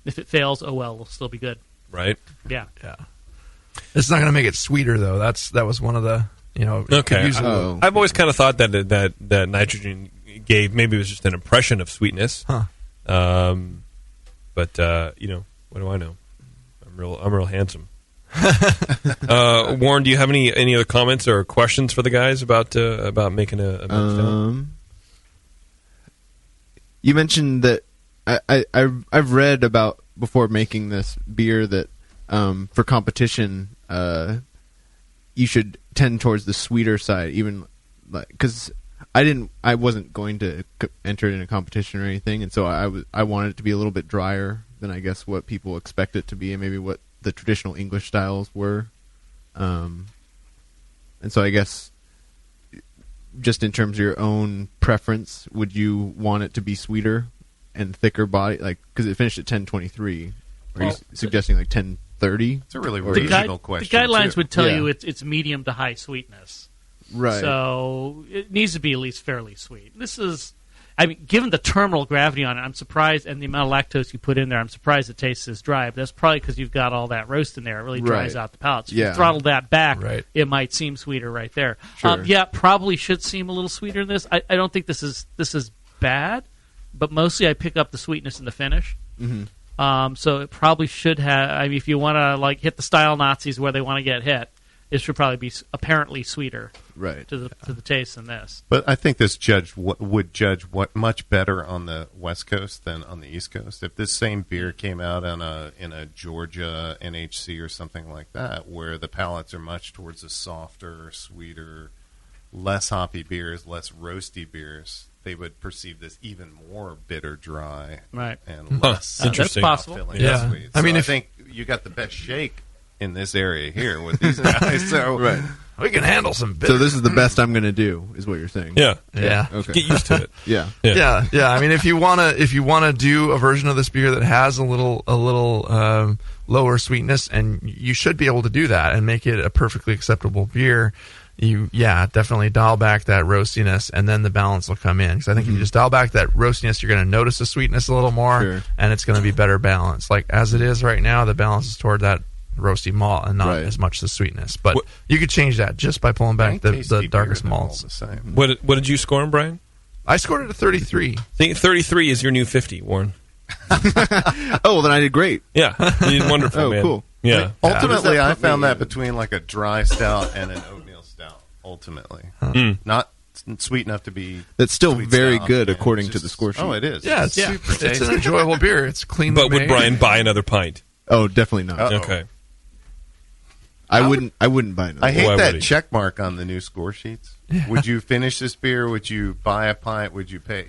If it fails, oh well, it'll still be good. Right. Yeah. It's not going to make it sweeter, though. That was one of the Okay. I've always kind of thought that nitrogen gave, maybe it was just an impression of sweetness. Huh. But what do I know? I'm real handsome. Warren, do you have any other comments or questions for the guys about making a milk stout? You mentioned that I've read about before making this beer that for competition you should tend towards the sweeter side, even because I wasn't going to enter it in a competition or anything, and so I wanted it to be a little bit drier than I guess what people expect it to be, and maybe what the traditional English styles were. And so I guess just in terms of your own preference, would you want it to be sweeter and thicker body, like because it finished at 1023? Are you suggesting like 1030? It's a really regional question. The guidelines would tell you it's medium to high sweetness. Right. So it needs to be at least fairly sweet. This is, given the terminal gravity on it, I'm surprised, and the amount of lactose you put in there, I'm surprised it tastes as dry. But that's probably because you've got all that roast in there. It really dries out the palate. So if you throttle that back, it might seem sweeter right there. Sure. Probably should seem a little sweeter than this. I don't think this is bad, but mostly I pick up the sweetness in the finish. Mm-hmm. So it probably should have. If you want to hit the style Nazis where they want to get hit, it should probably be apparently sweeter, to the taste than this. But I think this would judge much better on the West Coast than on the East Coast. If this same beer came out in a Georgia NHC or something like that, where the palates are much towards the softer, sweeter, less hoppy beers, less roasty beers, they would perceive this even more bitter, dry, and less. Interesting. That's possible. Yeah. Sweet. So I think you got the best shake in this area here with these guys. So we can handle some bitter. So this is the best I'm going to do, is what you're saying. Yeah. Okay. Get used to it. Yeah. If you wanna do a version of this beer that has a little lower sweetness, and you should be able to do that and make it a perfectly acceptable beer. definitely dial back that roastiness, and then the balance will come in. Because I think if you just dial back that roastiness, you're going to notice the sweetness a little more, and it's going to be better balanced. Like as it is right now, the balance is toward that roasty malt and not as much the sweetness. But you could change that just by pulling back the darkest malts. What did you score him, Brian? I scored it a 33. See, 33 is your new 50, Warren. Oh, well, then I did great. Yeah, you did wonderful, man. Cool. Yeah. Ultimately, I found that between like a dry stout and an oatmeal stout. Ultimately, not sweet enough to be. That's still very stout, good according to the score sheet. Oh, it is. Yeah, it's an enjoyable beer. It's clean. But would Brian buy another pint? Oh, definitely not. Uh-oh. Okay. I wouldn't buy another. I hate Why that would he? check mark on the new score sheets. Yeah. Would you finish this beer? Would you buy a pint? Would you pay?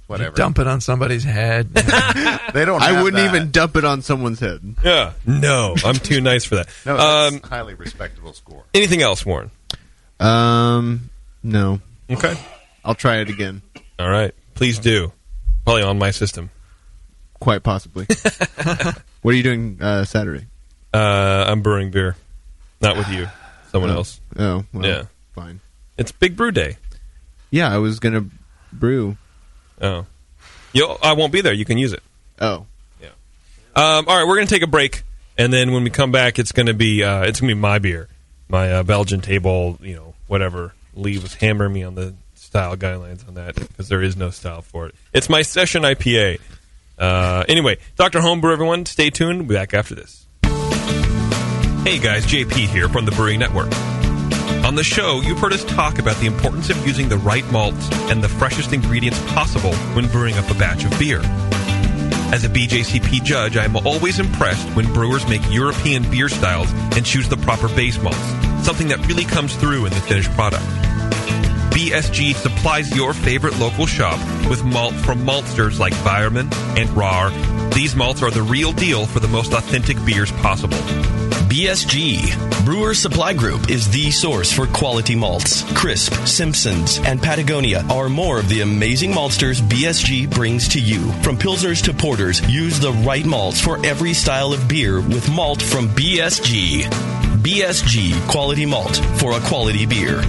Whatever. Dump it on somebody's head. They don't. I have wouldn't that. even dump it on someone's head. Yeah. No, I'm too nice for that. No, that's highly respectable score. Anything else, Warren? No. Okay. I'll try it again. All right. Please do. Probably on my system. Quite possibly. What are you doing Saturday? I'm brewing beer. Not with you. Someone else. Oh, well, Yeah. fine. It's Big Brew Day. Yeah, I was going to brew. Oh. I won't be there. You can use it. Oh. Yeah. All right, we're going to take a break, and then when we come back, it's going to be my beer, my Belgian table, whatever. Lee was hammering me on the style guidelines on that because there is no style for it. It's my session IPA. Anyway, Dr. Homebrew, everyone, stay tuned. We'll be back after this. Hey guys, JP here from the Brewing Network. On the show, you've heard us talk about the importance of using the right malts and the freshest ingredients possible when brewing up a batch of beer. As a BJCP judge, I am always impressed when brewers make European beer styles and choose the proper base malts, something that really comes through in the finished product. BSG supplies your favorite local shop with malt from maltsters like Bayerman and Rar. These malts are the real deal for the most authentic beers possible. BSG, Brewer Supply Group, is the source for quality malts. Crisp, Simpsons, and Patagonia are more of the amazing maltsters BSG brings to you. From Pilsners to Porters, use the right malts for every style of beer with malt from BSG. BSG, quality malt for a quality beer.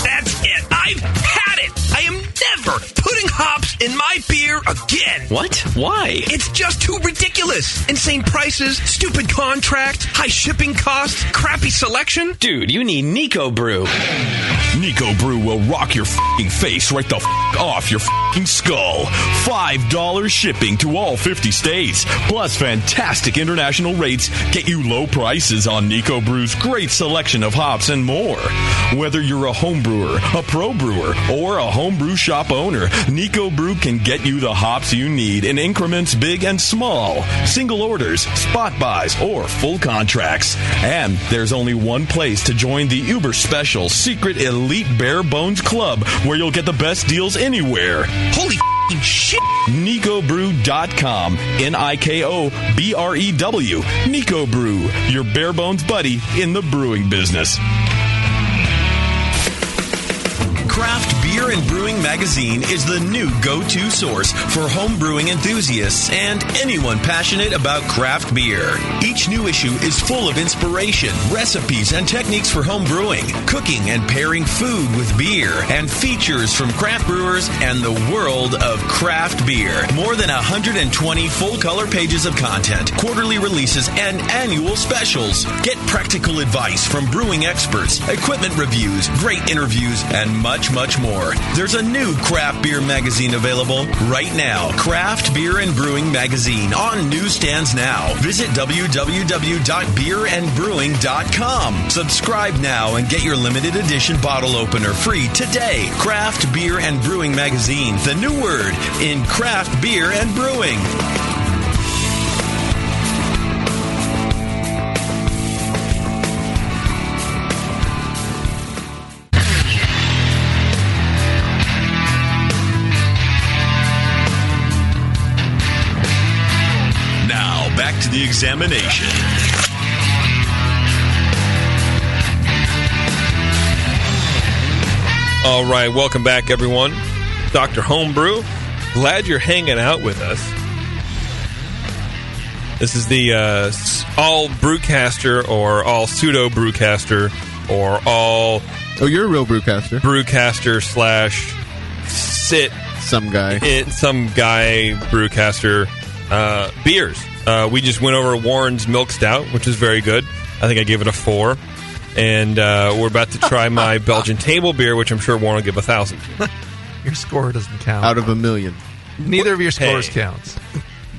That's it. I've had it. I am never putting hops in my beer again. What? Why? It's just too ridiculous. Insane prices, stupid contracts, high shipping costs, crappy selection. Dude, you need Nico Brew. Nico Brew will rock your f***ing face right the f*** off your f***ing skull. $5 shipping to all 50 states. Plus fantastic international rates get you low prices on Nico Brew's great selection of hops and more. Whether you're a home brewer, a pro brewer, or a homebrew shop owner, Nico Brew can get you the hops you need in increments big and small. Single orders, spot buys, or full contracts. And there's only one place to join the uber special secret elite bare bones club where you'll get the best deals anywhere. Holy f***ing shit. NicoBrew.com. NIKOBREW. Nico Brew, your bare bones buddy in the brewing business. Craft Beer and Brewing Magazine is the new go-to source for home brewing enthusiasts and anyone passionate about craft beer. Each new issue is full of inspiration, recipes, and techniques for home brewing, cooking and pairing food with beer, and features from craft brewers and the world of craft beer. More than 120 full-color pages of content, quarterly releases, and annual specials. Get practical advice from brewing experts, equipment reviews, great interviews, and much more. There's a new craft beer magazine available right now. Craft Beer and Brewing Magazine on newsstands now. Visit www.beerandbrewing.com. Subscribe now and get your limited edition bottle opener free today. Craft Beer and Brewing Magazine, the new word in craft beer and brewing. Back to the examination. All right, welcome back, everyone. Dr. Homebrew, glad you're hanging out with us. This is the all brewcaster or all pseudo brewcaster or all. Oh, you're a real brewcaster. Brewcaster / some guy brewcaster beers. We just went over Warren's Milk Stout, which is very good. I think I gave it a 4. And we're about to try my Belgian table beer, which I'm sure Warren will give 1,000. Your score doesn't count. Out of 1,000,000. Neither of your scores counts.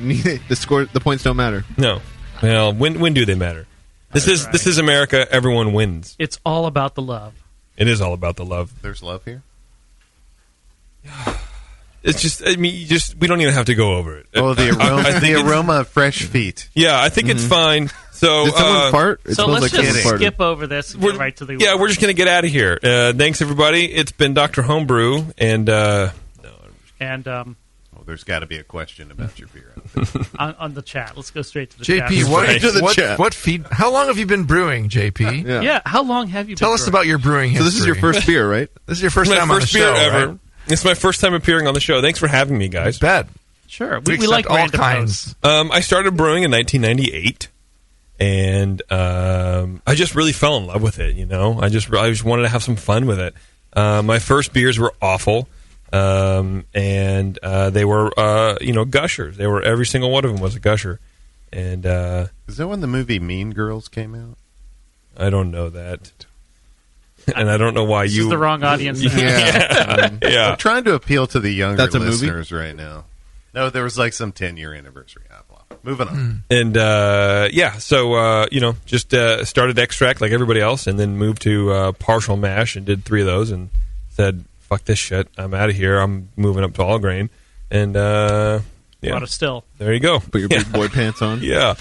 The points don't matter. No. Well, when do they matter? This is America. Everyone wins. It's all about the love. It is all about the love. There's love here. It's just, we don't even have to go over it. Oh, the aroma, the aroma of fresh feet. Yeah, I think it's fine. So, did someone fart? It so smells let's like just someone farted. skip over this and get right to the. Yeah, we're just going to get out of here. Thanks, everybody. It's been Dr. Homebrew, and there's got to be a question about your beer on the chat. Let's go straight to the chat. JP, what feed? How long have you been brewing, JP? Yeah, how long have you been Tell us about your brewing history. So this is your first beer, right? This is your first time on the show, ever. right? It's my first time appearing on the show. Thanks for having me, guys. Bad. Sure, We we like accept all random kinds. hosts. I started brewing in 1998, and I just really fell in love with it. You know, I just wanted to have some fun with it. My first beers were awful, and they were gushers. They were, every single one of them was a gusher. And is that when the movie Mean Girls came out? I don't know that. And I don't know why This is the wrong audience. Yeah. I'm trying to appeal to the younger That's a movie? listeners right now. No, there was like some 10-year anniversary. Moving on. And just started extract like everybody else, and then moved to partial mash and did 3 of those, and said, "Fuck this shit! I'm out of here. I'm moving up to all grain." And Bought a still. there you go. Put your big boy pants on. Yeah.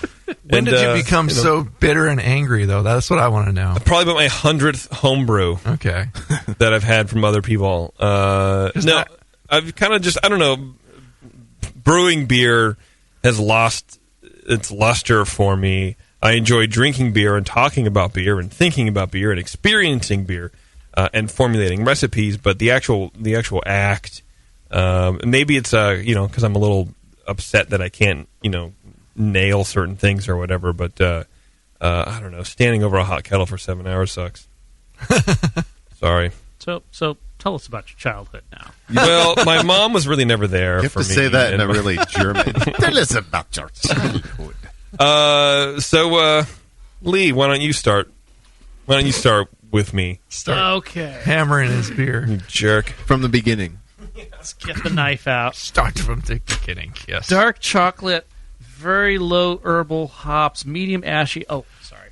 When did you become so bitter and angry, though? That's what I want to know. Probably about my 100th homebrew. Okay. That I've had from other people. I've kind of just, I don't know, brewing beer has lost its luster for me. I enjoy drinking beer and talking about beer and thinking about beer and experiencing beer and formulating recipes, but the actual act, maybe it's because I'm a little upset that I can't nail certain things or whatever, but I don't know, standing over a hot kettle for 7 hours sucks. Sorry. So tell us about your childhood now. Well, my mom was really never there You have for to me. say that in a and- really German. Tell us about your childhood. Lee, why don't you start? Why don't you start with me? Okay. Hammering his beer. You jerk. From the beginning. Let's get the knife out. Start from the beginning. Yes. Dark chocolate, very low herbal hops, medium ashy. Oh, sorry.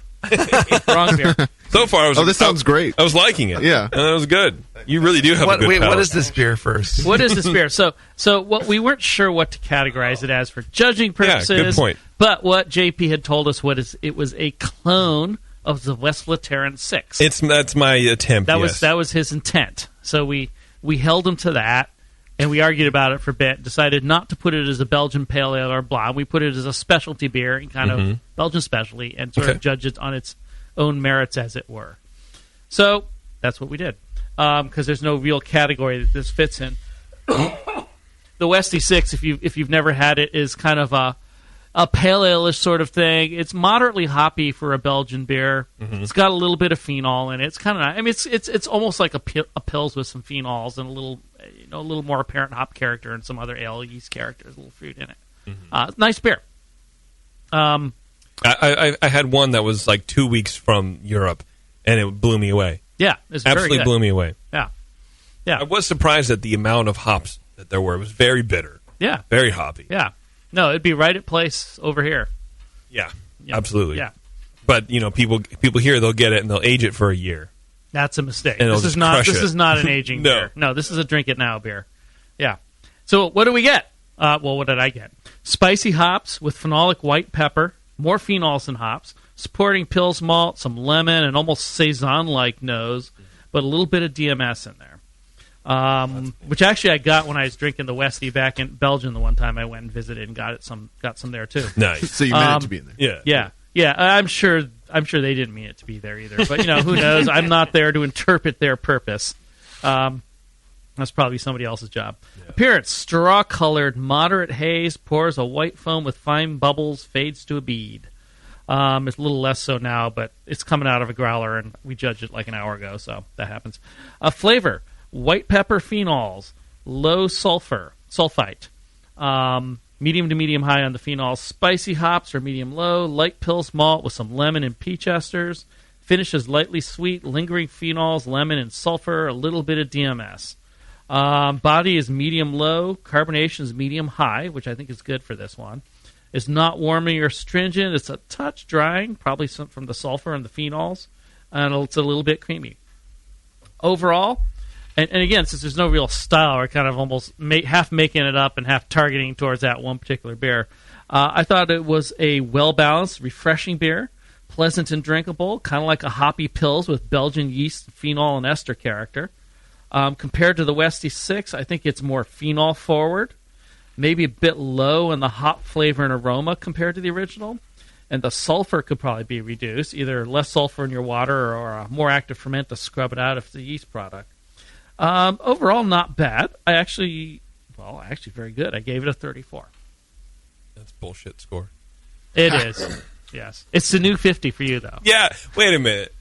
Wrong beer. So far, this sounds great. I was liking it. Yeah. And it was good. You really do have a good palate. What is this beer first? What is this beer? So what we weren't sure what to categorize it as for judging purposes. Yeah, good point. But what JP had told us it was a clone of the Westvleterin 6. That's my attempt. That was his intent. So we held him to that, and we argued about it for a bit. Decided not to put it as a Belgian pale ale or blonde. We put it as a specialty beer, kind of Belgian specialty, and sort of judge it on its own merits, as it were. So that's what we did, because there's no real category that this fits in. The Westie 6, if you've never had it, is kind of a pale ale-ish sort of thing. It's moderately hoppy for a Belgian beer. It's got a little bit of phenol in it. It's kind of nice. I mean, it's almost like a Pils with some phenols and a little more apparent hop character and some other ale yeast characters, a little fruit in it. Nice beer. I had one that was like 2 weeks from Europe, and it blew me away. Yeah, it's Absolutely very good. blew me away. Yeah. I was surprised at the amount of hops that there were. It was very bitter. Yeah. Very hoppy. Yeah. No, it'd be right at place over here. Yeah. Yep. Absolutely. Yeah. But people here, they'll get it and they'll age it for a year. That's a mistake. And This it'll is just not. crush This it. is not an aging No. beer. No, this is a drink it now beer. Yeah. So what do we get? What did I get? Spicy hops with phenolic white pepper, more phenols than hops, supporting Pils malt, some lemon, and almost saison-like nose, but a little bit of DMS in there. Which actually I got when I was drinking the Westie back in Belgium the one time I went and visited and got some there too. Nice. So you meant it to be in there. Yeah. I'm sure they didn't mean it to be there either. But who knows? I'm not there to interpret their purpose. That's probably somebody else's job. Yeah. Appearance, straw-colored, moderate haze, pours a white foam with fine bubbles, fades to a bead. It's a little less so now, but it's coming out of a growler, and we judged it like an hour ago, so that happens. Flavor, white pepper phenols, low sulfite, medium to medium high on the phenols, spicy hops or medium low, light Pils malt with some lemon and peach esters, finishes lightly sweet, lingering phenols, lemon and sulfur, a little bit of DMS. Body is medium low, carbonation is medium high, which I think is good for this one. It's not warming or astringent. It's a touch drying, probably some from the sulfur and the phenols, and it's a little bit creamy. Overall, and again, since there's no real style, we're kind of almost half making it up and half targeting towards that one particular beer. I thought it was a well-balanced, refreshing beer, pleasant and drinkable, kind of like a hoppy Pils with Belgian yeast, phenol, and ester character. Compared to the Westie 6, I think it's more phenol forward, maybe a bit low in the hop flavor and aroma compared to the original. And the sulfur could probably be reduced, either less sulfur in your water or a more active ferment to scrub it out if it's a yeast product. Overall, not bad. Actually very good. I gave it a 34. That's bullshit score. It is. Yes. It's the new 50 for you, though. Yeah. Wait a minute.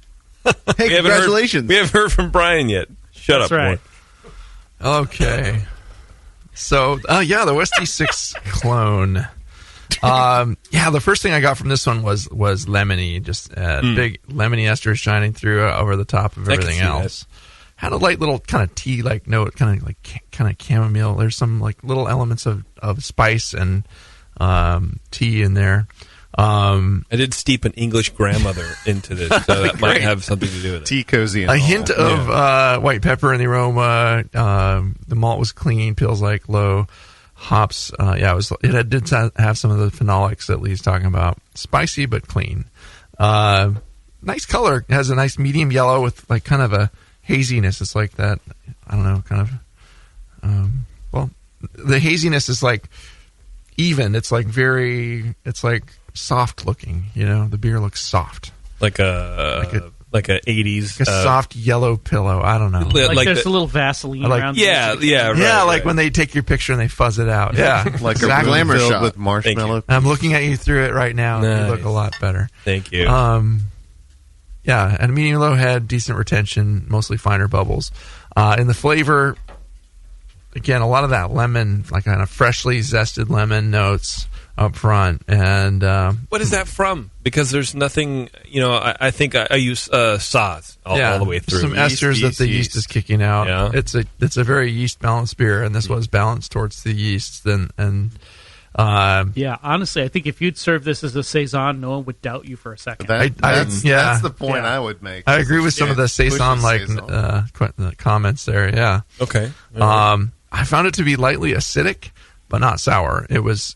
Hey, congratulations. We haven't heard from Brian yet. Shut That's up, right. boy. Okay. So, the Westie 6 clone. The first thing I got from this one was lemony, just big lemony ester shining through over the top of everything else. Had a light little kind of tea-like note, kind of chamomile. There's some like little elements of spice and tea in there. I did steep an English grandmother into this, so that might have something to do with it. Tea cozy. And a hint of white pepper in the aroma. The malt was clean, Pils like low. Hops, it did have some of the phenolics that Lee's talking about. Spicy but clean. Nice color. It has a nice medium yellow with like kind of a haziness. It's like that, I don't know, kind of, the haziness is like even. It's like soft looking, the beer looks soft. Like a 80s. Like a soft yellow pillow. I don't know. Like there's a little Vaseline around right, like when they take your picture and they fuzz it out. Yeah. Like exactly. a glamour shot with marshmallow. I'm looking at you through it right now. Nice. You look a lot better. Thank you. And a medium low head, decent retention, mostly finer bubbles. In the flavor, again, a lot of that lemon, like kind of freshly zested lemon notes up front. And what is that from? Because there's nothing, I think I use sauce all the way through. Some esters that the yeast is kicking out. Yeah. It's a very yeast balanced beer, and this was balanced towards the yeast. Honestly, I think if you'd serve this as a saison, no one would doubt you for a second. That's the point I would make. I agree with some of the saison-like comments there. Yeah. Okay. I found it to be lightly acidic, but not sour. It was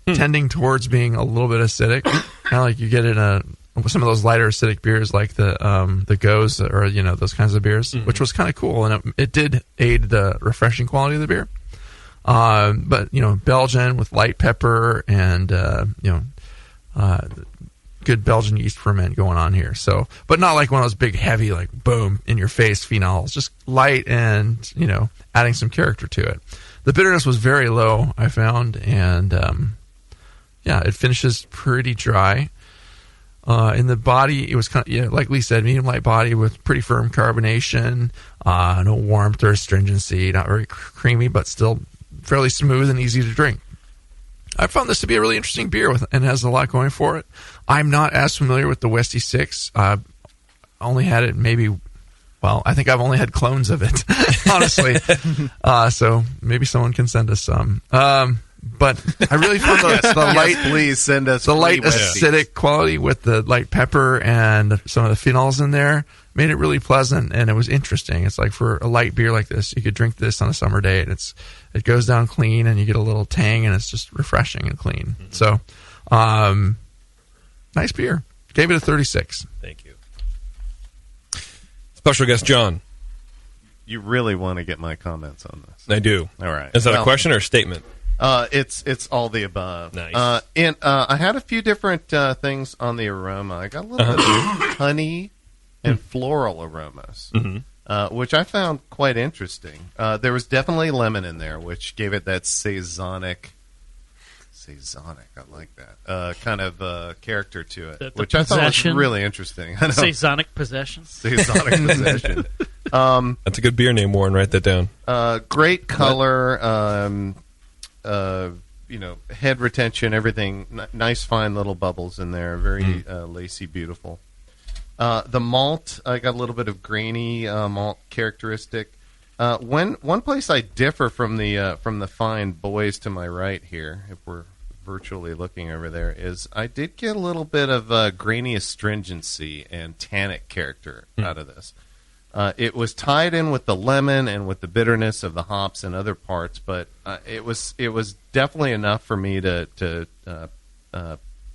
tending towards being a little bit acidic, kind of like you get in some of those lighter acidic beers, like the Goes or those kinds of beers, which was kind of cool, and it did aid the refreshing quality of the beer. But Belgian with light pepper and good Belgian yeast ferment going on here. So, but not like one of those big, heavy, like boom in your face phenols. Just light and adding some character to it. The bitterness was very low, I found, and it finishes pretty dry. In the body, it was kind of like Lee said, medium light body with pretty firm carbonation, no warmth or astringency, not very creamy, but still fairly smooth and easy to drink. I found this to be a really interesting beer and has a lot going for it. I'm not as familiar with the Westie 6. I only had it I think I've only had clones of it, honestly. So maybe someone can send us some. But I really found the light, please send us the light Westies. acidic quality with the light pepper and some of the phenols in there made it really pleasant, and it was interesting. It's like for a light beer like this, you could drink this on a summer day, and it goes down clean, and you get a little tang, and it's just refreshing and clean. So, nice beer. Gave it a 36. Thank you. Special guest John. You really want to get my comments on this? I do. All right. Is that a question or a statement? It's all the above. Nice. I had a few different things on the aroma. I got a little bit of honey and floral aromas, which I found quite interesting. There was definitely lemon in there, which gave it that saisonic, I like that, kind of character to it, which I thought was really interesting. Saisonic possession. Saisonic possession. That's a good beer name, Warren. Write that down. Great color, head retention, everything. Nice, fine little bubbles in there. Very lacy, beautiful. The malt, I got a little bit of grainy malt characteristic. One place I differ from the fine boys to my right here, if we're virtually looking over there, is I did get a little bit of grainy astringency and tannic character out of this. It was tied in with the lemon and with the bitterness of the hops and other parts, but it was definitely enough for me to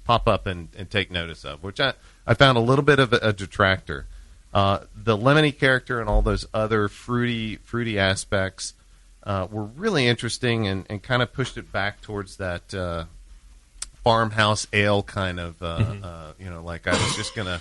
pop up and take notice of, which I found a little bit of a detractor. The lemony character and all those other fruity aspects were really interesting and kind of pushed it back towards that farmhouse ale kind of, like I was just going to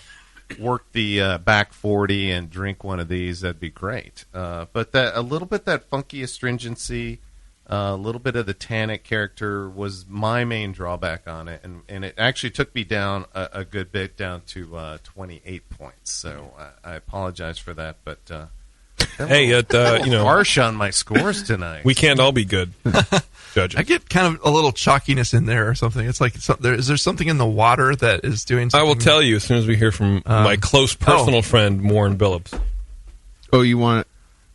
work the back 40 and drink one of these, that'd be great. But a little bit that funky astringency, a little bit of the tannic character was my main drawback on it, and it actually took me down a good bit, down to 28 points. So I apologize for that, but hey, harsh on my scores tonight. We can't all be good judges. I get kind of a little chalkiness in there or something. It's like, is there something in the water that is doing something? I will tell you as soon as we hear from my close personal friend, Warren Billups. Oh, you want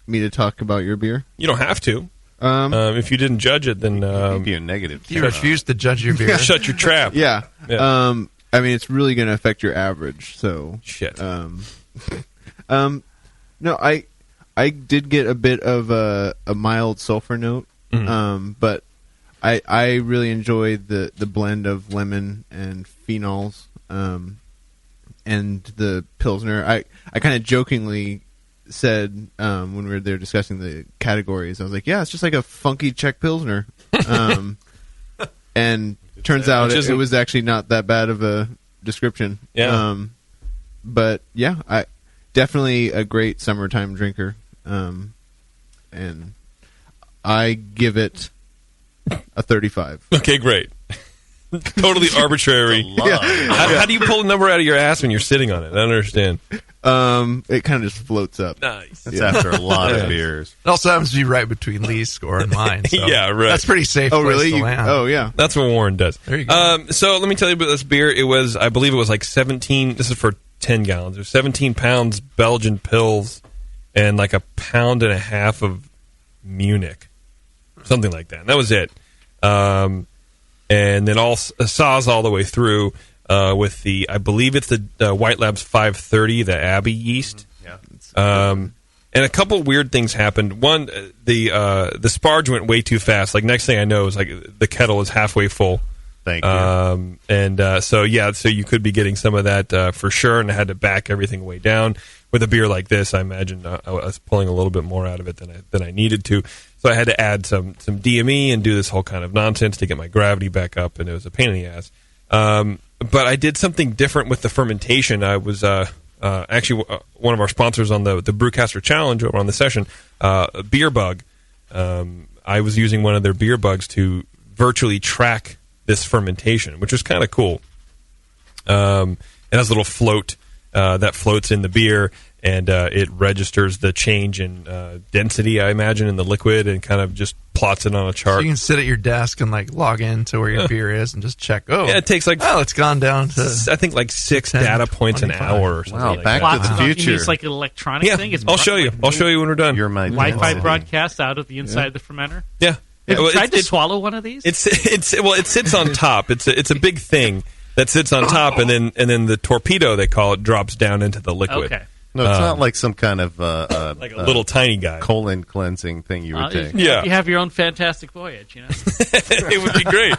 me to talk about your beer? You don't have to. If you didn't judge it, then it'd be a negative. You refused to judge your beer. Shut your trap. Yeah. I mean, it's really going to affect your average. So shit. No, I did get a bit of a mild sulfur note, but I really enjoyed the blend of lemon and phenols, and the Pilsner. I kind of jokingly said when we were there discussing the categories, I was like, yeah, it's just like a funky Czech Pilsner. And turns out it was actually not that bad of a description. Yeah. But yeah, I definitely a great summertime drinker. And I give it a 35. Okay, great. Totally arbitrary. How do you pull a number out of your ass when you're sitting on it? I don't understand. It kind of just floats up. Nice. That's after a lot of beers. It also happens to be right between Lee's score and mine. So yeah, right. That's pretty safe. Oh, really? To land. Oh, yeah. That's what Warren does. There you go. So let me tell you about this beer. I believe it was like 17. This is for 10 gallons. It was 17 pounds Belgian Pils and like a pound and a half of Munich, something like that. And that was it. And then all saws all the way through with the, I believe it's the White Labs 530, the Abbey yeast. Yeah. And a couple weird things happened. One, the sparge went way too fast. Like next thing I know is like the kettle is halfway full. Thank you. So you could be getting some of that for sure, and I had to back everything way down. With a beer like this, I imagine I was pulling a little bit more out of it than I needed to. So I had to add some DME and do this whole kind of nonsense to get my gravity back up, and it was a pain in the ass. But I did something different with the fermentation. I was actually one of our sponsors on the Brewcaster Challenge over on the session, Beer Bug. I was using one of their beer bugs to virtually track this fermentation, which was kind of cool. It has a little float that floats in the beer, and it registers the change in density, I imagine, in the liquid, and kind of just plots it on a chart. So you can sit at your desk and like log in to where your beer is and just check. Yeah, it takes like it's gone down to I think like 6 data points 25. an hour or something. Wow, like back that. to the future. It's like an electronic thing. It's I'll show you. I'll show you when we're done. You're my Wi-Fi density. broadcast out of the inside of the fermenter. Yeah. Have you Well, tried to swallow one of these? It sits on top. It's a big thing that sits on top, and then the torpedo, they call it, drops down into the liquid. Okay. No, it's not like some kind of like a little tiny guy colon cleansing thing you would take. Yeah. You have your own fantastic voyage, you know. It would be great.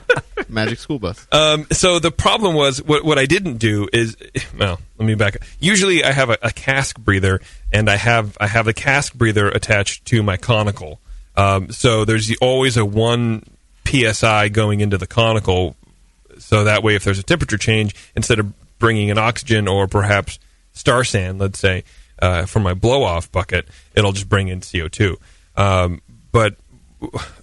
Magic school bus. So the problem was what I didn't do is, well, let me back up. Usually I have a cask breather, and I have a cask breather attached to my conical. So there's always a 1 psi going into the conical, so that way if there's a temperature change, instead of bringing in oxygen or perhaps star sand, let's say, from my blow-off bucket, it'll just bring in CO2. But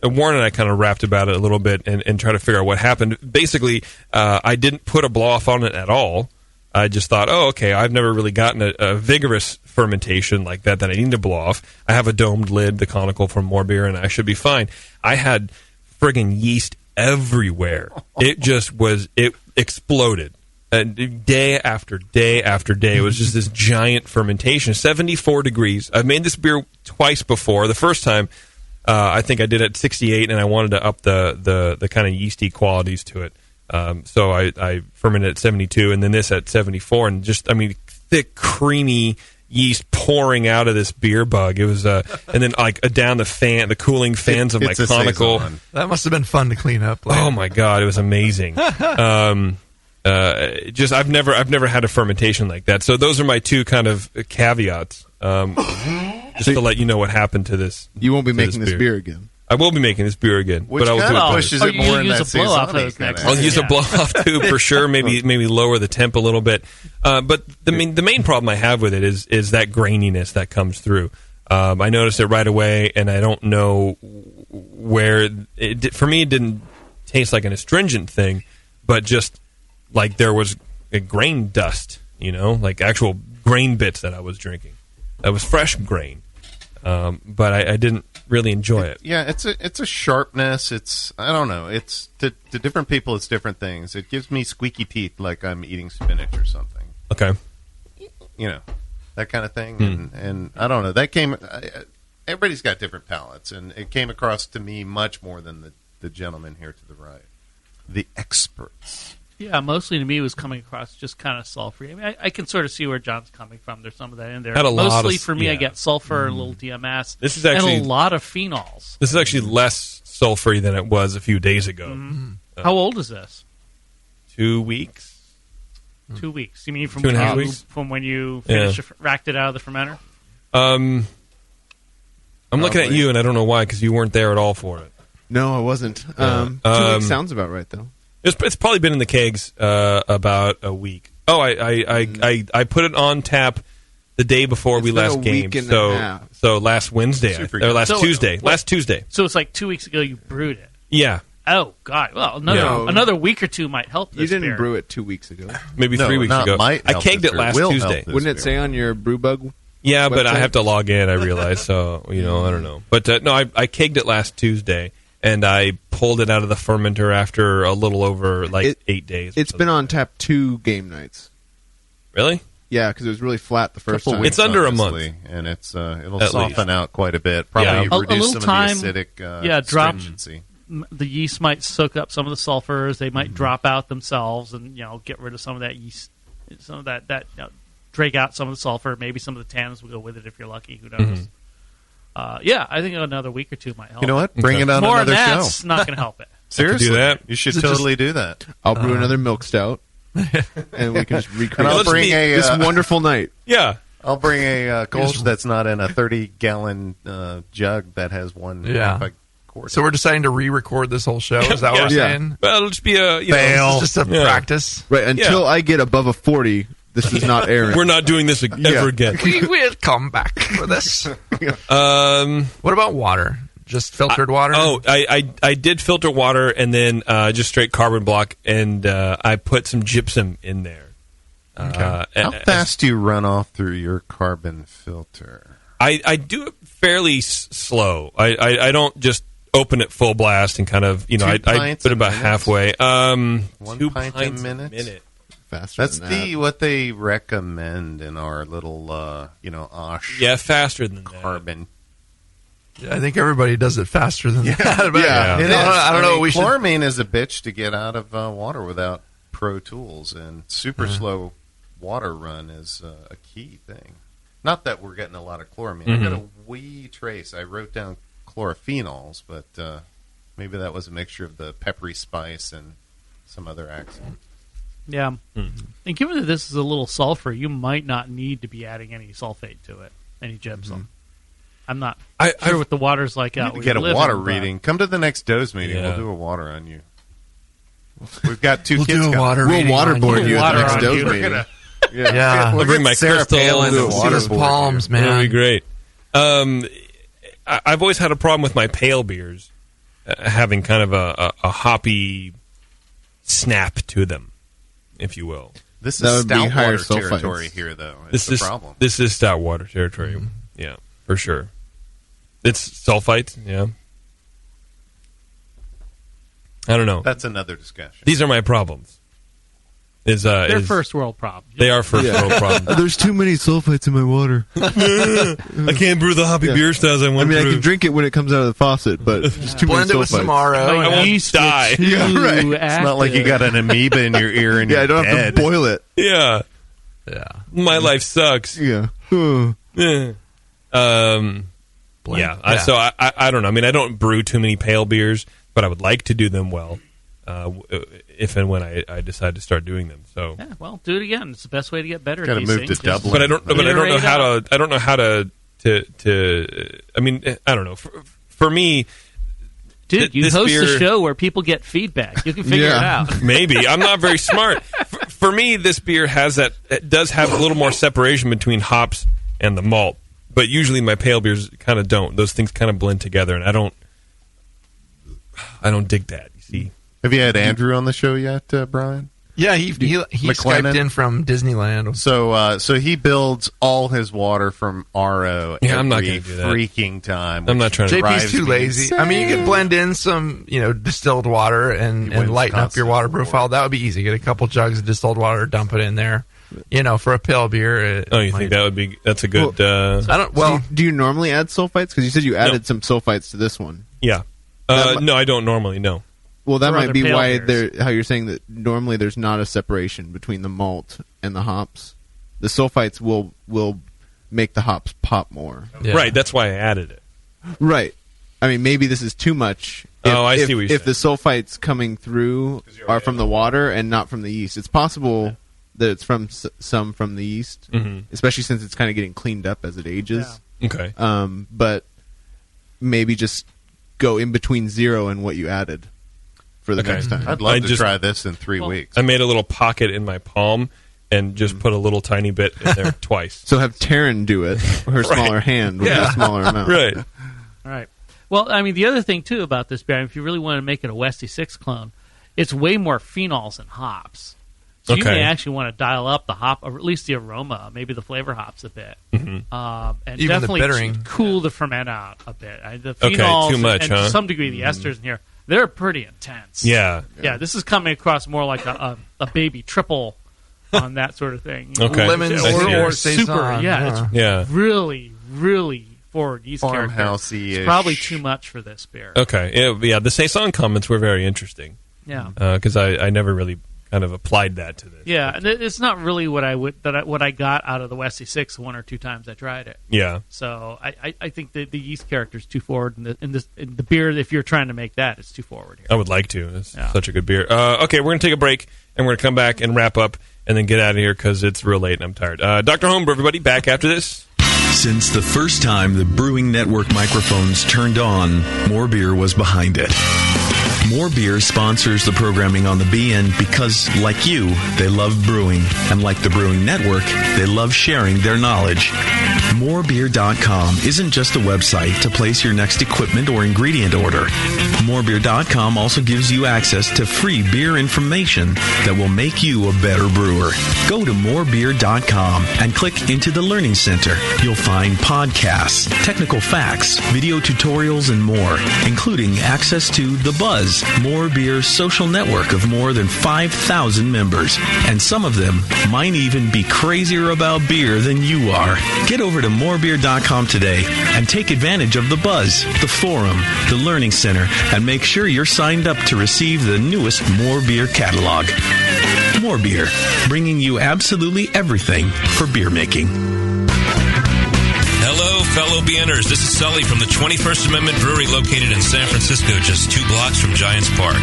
Warren and I kind of rapped about it a little bit and tried to figure out what happened. Basically, I didn't put a blow-off on it at all. I just thought, oh, okay, I've never really gotten a vigorous fermentation like that I need to blow off. I have a domed lid, the conical from More Beer, and I should be fine. I had friggin' yeast everywhere. It exploded. Day after day after day. It was just this giant fermentation, 74 degrees. I've made this beer twice before. The first time, I think I did it at 68, and I wanted to up the kind of yeasty qualities to it. So I fermented at 72, and then this at 74, and just, I mean, thick, creamy yeast pouring out of this beer bug. It was, and then like down the cooling fans of my conical. That must have been fun to clean up. Oh my God, it was amazing. I've never had a fermentation like that. So those are my two kind of caveats. Just to let you know what happened to this. You won't be making this beer again. I will be making this beer again, which but I will kind do of it pushes it more in that saison. I'll use a blow off too, for sure. Maybe lower the temp a little bit. But the main problem I have with it is that graininess that comes through. I noticed it right away, and I don't know where for me it didn't taste like an astringent thing, but just like there was a grain dust, like actual grain bits that I was drinking. That was fresh grain, but I didn't really enjoy it. Yeah, it's a sharpness. I don't know. It's to different people, it's different things. It gives me squeaky teeth, like I'm eating spinach or something. Okay, that kind of thing. And I don't know. That came. Everybody's got different palates, and it came across to me much more than the gentleman here to the right, the experts. Yeah, mostly to me it was coming across just kind of sulfury. I mean, I can sort of see where John's coming from. There's some of that in there. Mostly for me, I get sulfur, a little DMS, this is actually, and a lot of phenols. This is actually less sulfury than it was a few days ago. Mm-hmm. How old is this? 2 weeks. 2 weeks. You mean from 2.5 weeks? From when you racked it out of the fermenter? I'm looking at you, and I don't know why, because you weren't there at all for it. No, I wasn't. 2 weeks sounds about right, though. It's probably been in the kegs about a week. Oh, I put it on tap the day before we last gamed. So last Wednesday or last Tuesday. Last Tuesday. So it's like 2 weeks ago you brewed it. Yeah. Oh God. Well, another week or two might help. You didn't brew it 2 weeks ago. Maybe 3 weeks ago. I kegged it last Tuesday. Wouldn't it say on your brew bug? Yeah, website? but I have to log in. I realize. So I don't know. But no, I kegged it last Tuesday. And I pulled it out of the fermenter after a little over 8 days. It's been on tap 2 game nights. Really? Yeah, because it was really flat the first time. It's under a month, and it'll soften out quite a bit. Probably reduce some of the acidic stringency. The yeast might soak up some of the sulfurs. They might drop out themselves, and get rid of some of that yeast, some of that drag out some of the sulfur. Maybe some of the tannins will go with it if you're lucky. Who knows? Mm-hmm. I think another week or two might help. You know what? Bring it on more another show. That's not going to help it. Seriously, do that? You should totally do that. I'll brew another milk stout, and we can just recreate I'll bring this wonderful night. Yeah. I'll bring a Kolsch that's not in a 30-gallon jug that has one. Quart. So we're deciding to re-record this whole show. Is that what we're saying? Well, it'll just be a just a practice, right? Until I get above a 40. This is not airing. We're not doing this ever again. We will come back for this. What about water? Just filtered water? I did filter water and then just straight carbon block, and I put some gypsum in there. Okay. How fast do you run off through your carbon filter? I do it fairly slow. I don't just open it full blast and kind of, I put it about halfway. 1 2 pint pints a minute? Faster That's what they recommend in our little, OSH. Yeah, faster than carbon. Yeah, I think everybody does it faster than that. But It is. I don't know. Chloramine is a bitch to get out of water without Pro Tools, and super slow water run is a key thing. Not that we're getting a lot of chloramine. I got a wee trace. I wrote down chlorophenols, but maybe that was a mixture of the peppery spice and some other accent. Yeah. And given that this is a little sulfur, you might not need to be adding any sulfate to it, any gypsum. I'm not sure what the water's like out where get you live. A water reading. Come to the next DOE's meeting. We'll do a water on you. We've got 2 kids do a coming. water We'll reading waterboard you at the next DOE's meeting. Yeah. I'll bring my Sarah crystal. Palin and See those waterboard palms, man. That'd be great. I've always had a problem with my pale beers having kind of a hoppy snap to them, if you will. This That is would be stout higher water sulfites. territory here, though. It's the problem. This is stout water territory. Yeah, for sure. It's sulfite. Yeah. I don't know. That's another discussion. These are my problems. They're first world problems. They are first world problems. There's too many sulfites in my water. I can't brew the hoppy beer styles I want. I can drink it when it comes out of the faucet, but there's too Blend many it with some sulfites. RO. I won't die. Yeah, right. It's not like you got an amoeba in your ear and Yeah, I you're don't have dead. to boil it. Yeah. Yeah. My life sucks. Yeah. Yeah. So I don't know. I mean, I don't brew too many pale beers, but I would like to do them well if and when I decide to start doing them. So Yeah, well, do it again. It's the best way to get better. Gotta at these move to things. Dublin. but I don't know how Iterate to. I don't know how to. I mean, I don't know. For me, Dude, you this host a beer- show where people get feedback. You can figure it out. maybe I'm not very smart. For me, this beer has that. It does have a little more separation between hops and the malt. But usually my pale beers kind of don't. Those things kind of blend together, and I don't dig that. You see. Have you had Andrew on the show yet, Brian? Yeah, he Skyped in from Disneyland. So he builds all his water from RO Yeah, I'm not every gonna do that. freaking time. I'm not trying to. JP's too lazy. I mean, you could blend in some, distilled water and lighten up your water profile. That would be easy. Get a couple jugs of distilled water, dump it in there. For a pale beer. Oh, you think that's a good? I don't. Well, do you normally add sulfites? Because you said you added some sulfites to this one. Yeah. No, I don't normally. No. Well, that For might other be pale why beers. how you're saying that normally there's not a separation between the malt and the hops. The sulfites will make the hops pop more. yeah. Right. That's why I added it. Right. I mean, maybe this is too much. I see what you're If the sulfites coming through are from the water and not from the yeast, it's possible that it's from some from the yeast, especially since it's kind of getting cleaned up as it ages. Yeah. Okay. But maybe just go in between 0 and what you added for the Okay. next time. I'd love I to just- try this in 3 weeks. I made a little pocket in my palm and just put a little tiny bit in there twice. So have Taryn do it, her smaller hand with a smaller amount. Right. All right. Well, I mean, the other thing, too, about this beer, if you really want to make it a Westy 6 clone, it's way more phenols than hops. So you Okay. may actually want to dial up the hop, or at least the aroma, maybe the flavor hops a bit. And Even the definitely bittering. cool the ferment out a bit. The Okay, phenols too much, and huh? to some degree the esters in here, they're pretty intense. Yeah. Yeah, this is coming across more like a baby triple on that sort of thing. Okay. Lemons I see. or Saison, super. Yeah, it's Yeah. really, really forward yeast character. Farmhousey-ish. It's probably too much for this beer. Okay. Yeah. The saison comments were very interesting Yeah. because I never really kind of applied that to this. Yeah, and it's not really what I got out of the Westy 6 one or two times I tried it. Yeah. So I think the yeast character is too forward, and the beer, if you're trying to make that, it's too forward here. I would like to. It's Yeah. such a good beer. Okay, we're going to take a break, and we're going to come back and wrap up, and then get out of here because it's real late and I'm tired. Dr. Homebrew, everybody, back after this. Since the first time the Brewing Network microphones turned on, More Beer was behind it. More Beer sponsors the programming on the BN because, like you, they love brewing. And like the Brewing Network, they love sharing their knowledge. Morebeer.com isn't just a website to place your next equipment or ingredient order. Morebeer.com also gives you access to free beer information that will make you a better brewer. Go to morebeer.com and click into the Learning Center. You'll find podcasts, technical facts, video tutorials, and more, including access to The Buzz, More Beer's social network of more than 5,000 members. And some of them might even be crazier about beer than you are. Get over to morebeer.com today and take advantage of The Buzz, the forum, the Learning Center, and make sure you're signed up to receive the newest More Beer catalog. More Beer, bringing you absolutely everything for beer making. Hello, fellow BNers. This is Sully from the 21st Amendment Brewery located in San Francisco, just 2 blocks from Giants Park.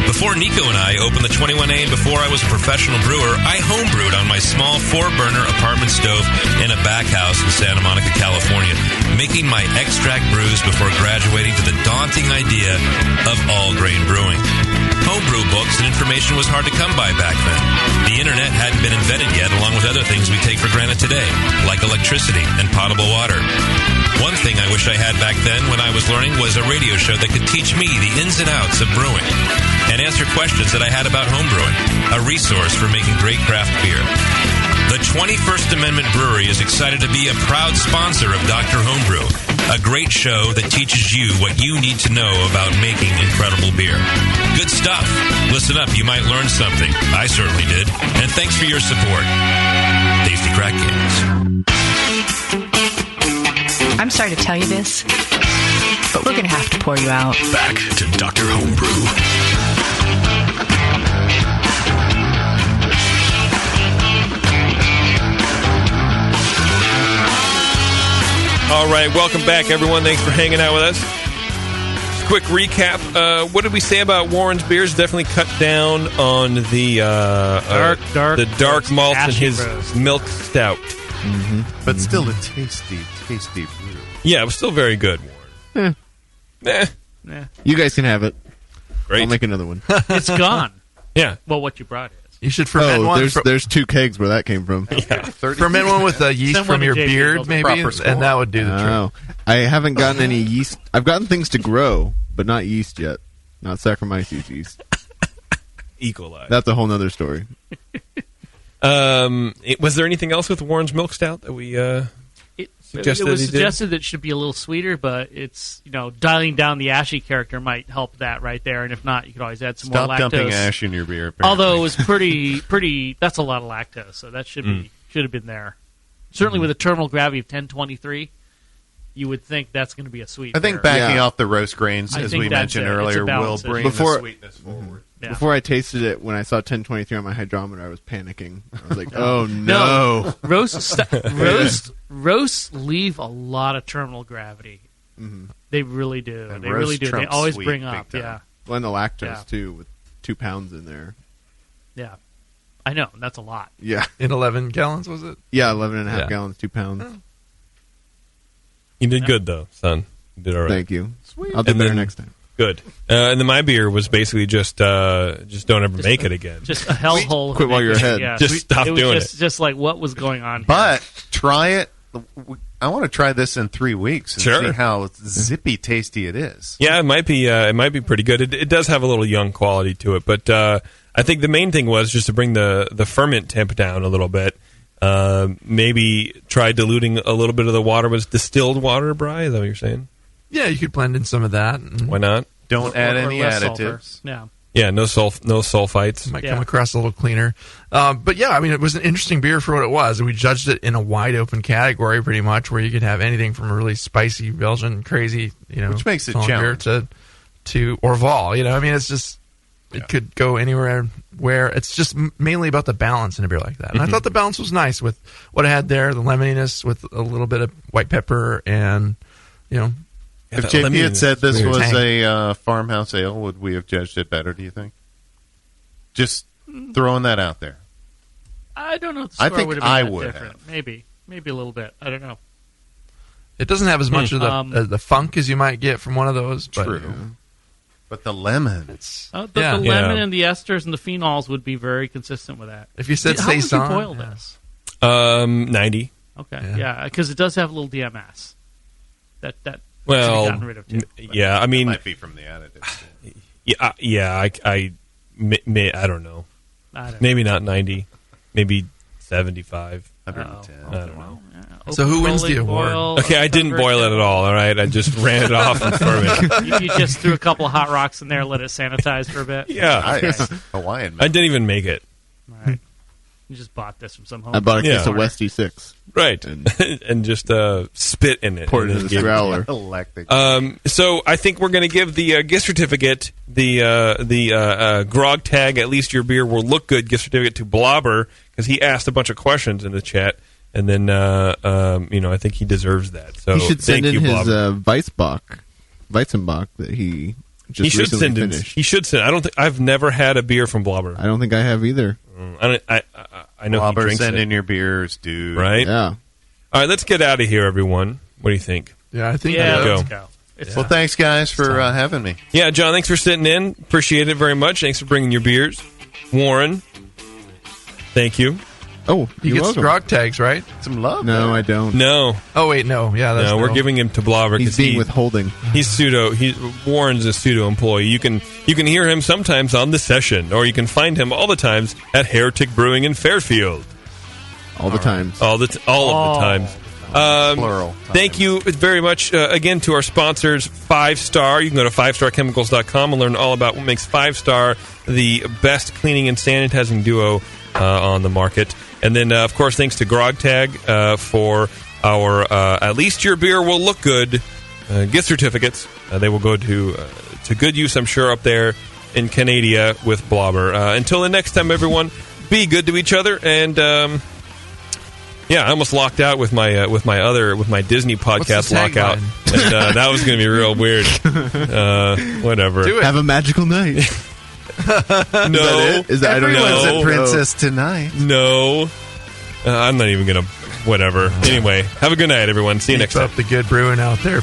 Before Nico and I opened the 21A and before I was a professional brewer, I homebrewed on my small 4-burner apartment stove in a back house in Santa Monica, California, making my extract brews before graduating to the daunting idea of all-grain brewing. Homebrew books and information was hard to come by back then. The internet hadn't been invented yet, along with other things we take for granted today, like electricity and potable water. One thing I wish I had back then when I was learning was a radio show that could teach me the ins and outs of brewing and answer questions that I had about homebrewing, a resource for making great craft beer. The 21st Amendment Brewery is excited to be a proud sponsor of Dr. Homebrew, a great show that teaches you what you need to know about making incredible beer. Good stuff. Listen up, you might learn something. I certainly did. And thanks for your support. Tasty Crack Games. I'm sorry to tell you this, but we're going to have to pour you out. Back to Dr. Homebrew. All right, welcome back, everyone. Thanks for hanging out with us. Just a quick recap. What did we say about Warren's beers? Definitely cut down on the dark malts in his Milk Stout. Mm-hmm. But still a tasty brew. Yeah, it was still very good, Warren. You guys can have it. Great. I'll make another one. It's gone. Yeah. Well, what you brought is. You should ferment one. There's 2 kegs where that came from. Yeah. Ferment one with yeast Send from one your to JP, beard, maybe, and that would do the trick. Oh, I haven't gotten any yeast. I've gotten things to grow, but not yeast yet. Not Saccharomyces yeast. E. coli. That's a whole nother story. Was there anything else with Warren's Milk Stout that we suggested? It was suggested that it should be a little sweeter, but it's dialing down the ashy character might help that right there. And if not, you could always add some more lactose. Stop dumping ash in your beer. Apparently. Although it was pretty. That's a lot of lactose, so that should have been there. Certainly with a terminal gravity of 1023, you would think that's going to be a sweet. I think beer. backing off the roast grains, as we mentioned earlier, will bring the sweetness forward. Yeah. Before I tasted it, when I saw 1023 on my hydrometer, I was panicking. I was like, "Oh no!" Roasts leave a lot of terminal gravity. Mm-hmm. They really do. And they really do. They always sweet, bring up. big time. Yeah. Well, and the lactose too, with 2 pounds in there. Yeah. I know. That's a lot. Yeah. In 11 gallons, was it? Yeah, 11 and a half gallons, 2 pounds. You did good, though, son. You did all right. Thank you. Sweet. I'll do better next time. Good. And then my beer was basically just don't ever make it again. Just a hellhole. Quit while you're ahead. Yeah. Just stop doing it. Just like what was going on here. But try it. I want to try this in 3 weeks and see how zippy tasty it is. Yeah, it might be pretty good. It does have a little young quality to it, but I think the main thing was just to bring the ferment temp down a little bit. Maybe try diluting a little bit of the water with distilled water, Bri? Is that what you're saying? Yeah, you could blend in some of that. Why not? Don't add any less additives. Sulfur. Yeah, no sulfites. Might come across a little cleaner. But yeah, I mean, it was an interesting beer for what it was. We judged it in a wide open category pretty much, where you could have anything from a really spicy Belgian crazy, which makes it beer to Orval. I mean, it's just it could go anywhere where it's just mainly about the balance in a beer like that. And I thought the balance was nice with what I had there, the lemoniness with a little bit of white pepper and If JP had said this was a farmhouse ale, would we have judged it better, do you think? Just throwing that out there. I don't know if the score would have been that different. Maybe a little bit. I don't know. It doesn't have as much of the funk as you might get from one of those. True. But the lemon. The lemon and the esters and the phenols would be very consistent with that. If you said how would you saison, boil this? 90. Okay, yeah, because it does have a little DMS. That well, gotten rid of too, yeah, I mean, it might be from the additives. I don't know. Maybe not 90. Maybe 75. 110. I don't know. So who wins the award? Okay, I didn't boil it at all. All right, I just ran it off and fermented. You just threw a couple of hot rocks in there, let it sanitize for a bit. Yeah, nice. Hawaiian. I didn't even make it. All right. You just bought this from some home. I bought a case of Westie 6. Right, and just spit in it. Poured it in the growler. So I think we're going to give the gift certificate, the grog tag, at least your beer will look good gift certificate to Blobber, because he asked a bunch of questions in the chat, and then I think he deserves that. So he should send in his Weizenbach that he just recently finished. He should send. I've never had a beer from Blobber. I don't think I have either. I know Blobber, he drinks send it. in your beers, dude. Right? Yeah. All right, let's get out of here, everyone. What do you think? Yeah, I think let's go. Well, thanks, guys, for having me. Yeah, John, thanks for sitting in. Appreciate it very much. Thanks for bringing your beers. Warren, thank you. Oh, you get grog tags, right? Some love. No, I don't. No. Oh wait, no. Yeah, that's we're giving him to Blobber. He's being withholding. He's Warren's a pseudo employee. You can hear him sometimes on the session, or you can find him all the times at Heretic Brewing in Fairfield. All the times. All of the times. Plural. Thank you very much again to our sponsors, 5 Star. You can go to 5starchemicals.com and learn all about what makes 5 Star the best cleaning and sanitizing duo on the market. And then, of course, thanks to Grog Tag for our At Least Your Beer Will Look Good gift certificates. They will go to good use, I'm sure, up there in Canada with Blobber. Until the next time, everyone, be good to each other. And I almost locked out with my Disney podcast lockout, and that was going to be real weird. Whatever. Do it. Have a magical night. No. Is that Everyone's a a princess tonight. No. I'm not even going to... Whatever. Anyway, have a good night, everyone. See you next time. Keep up the good brewing out there.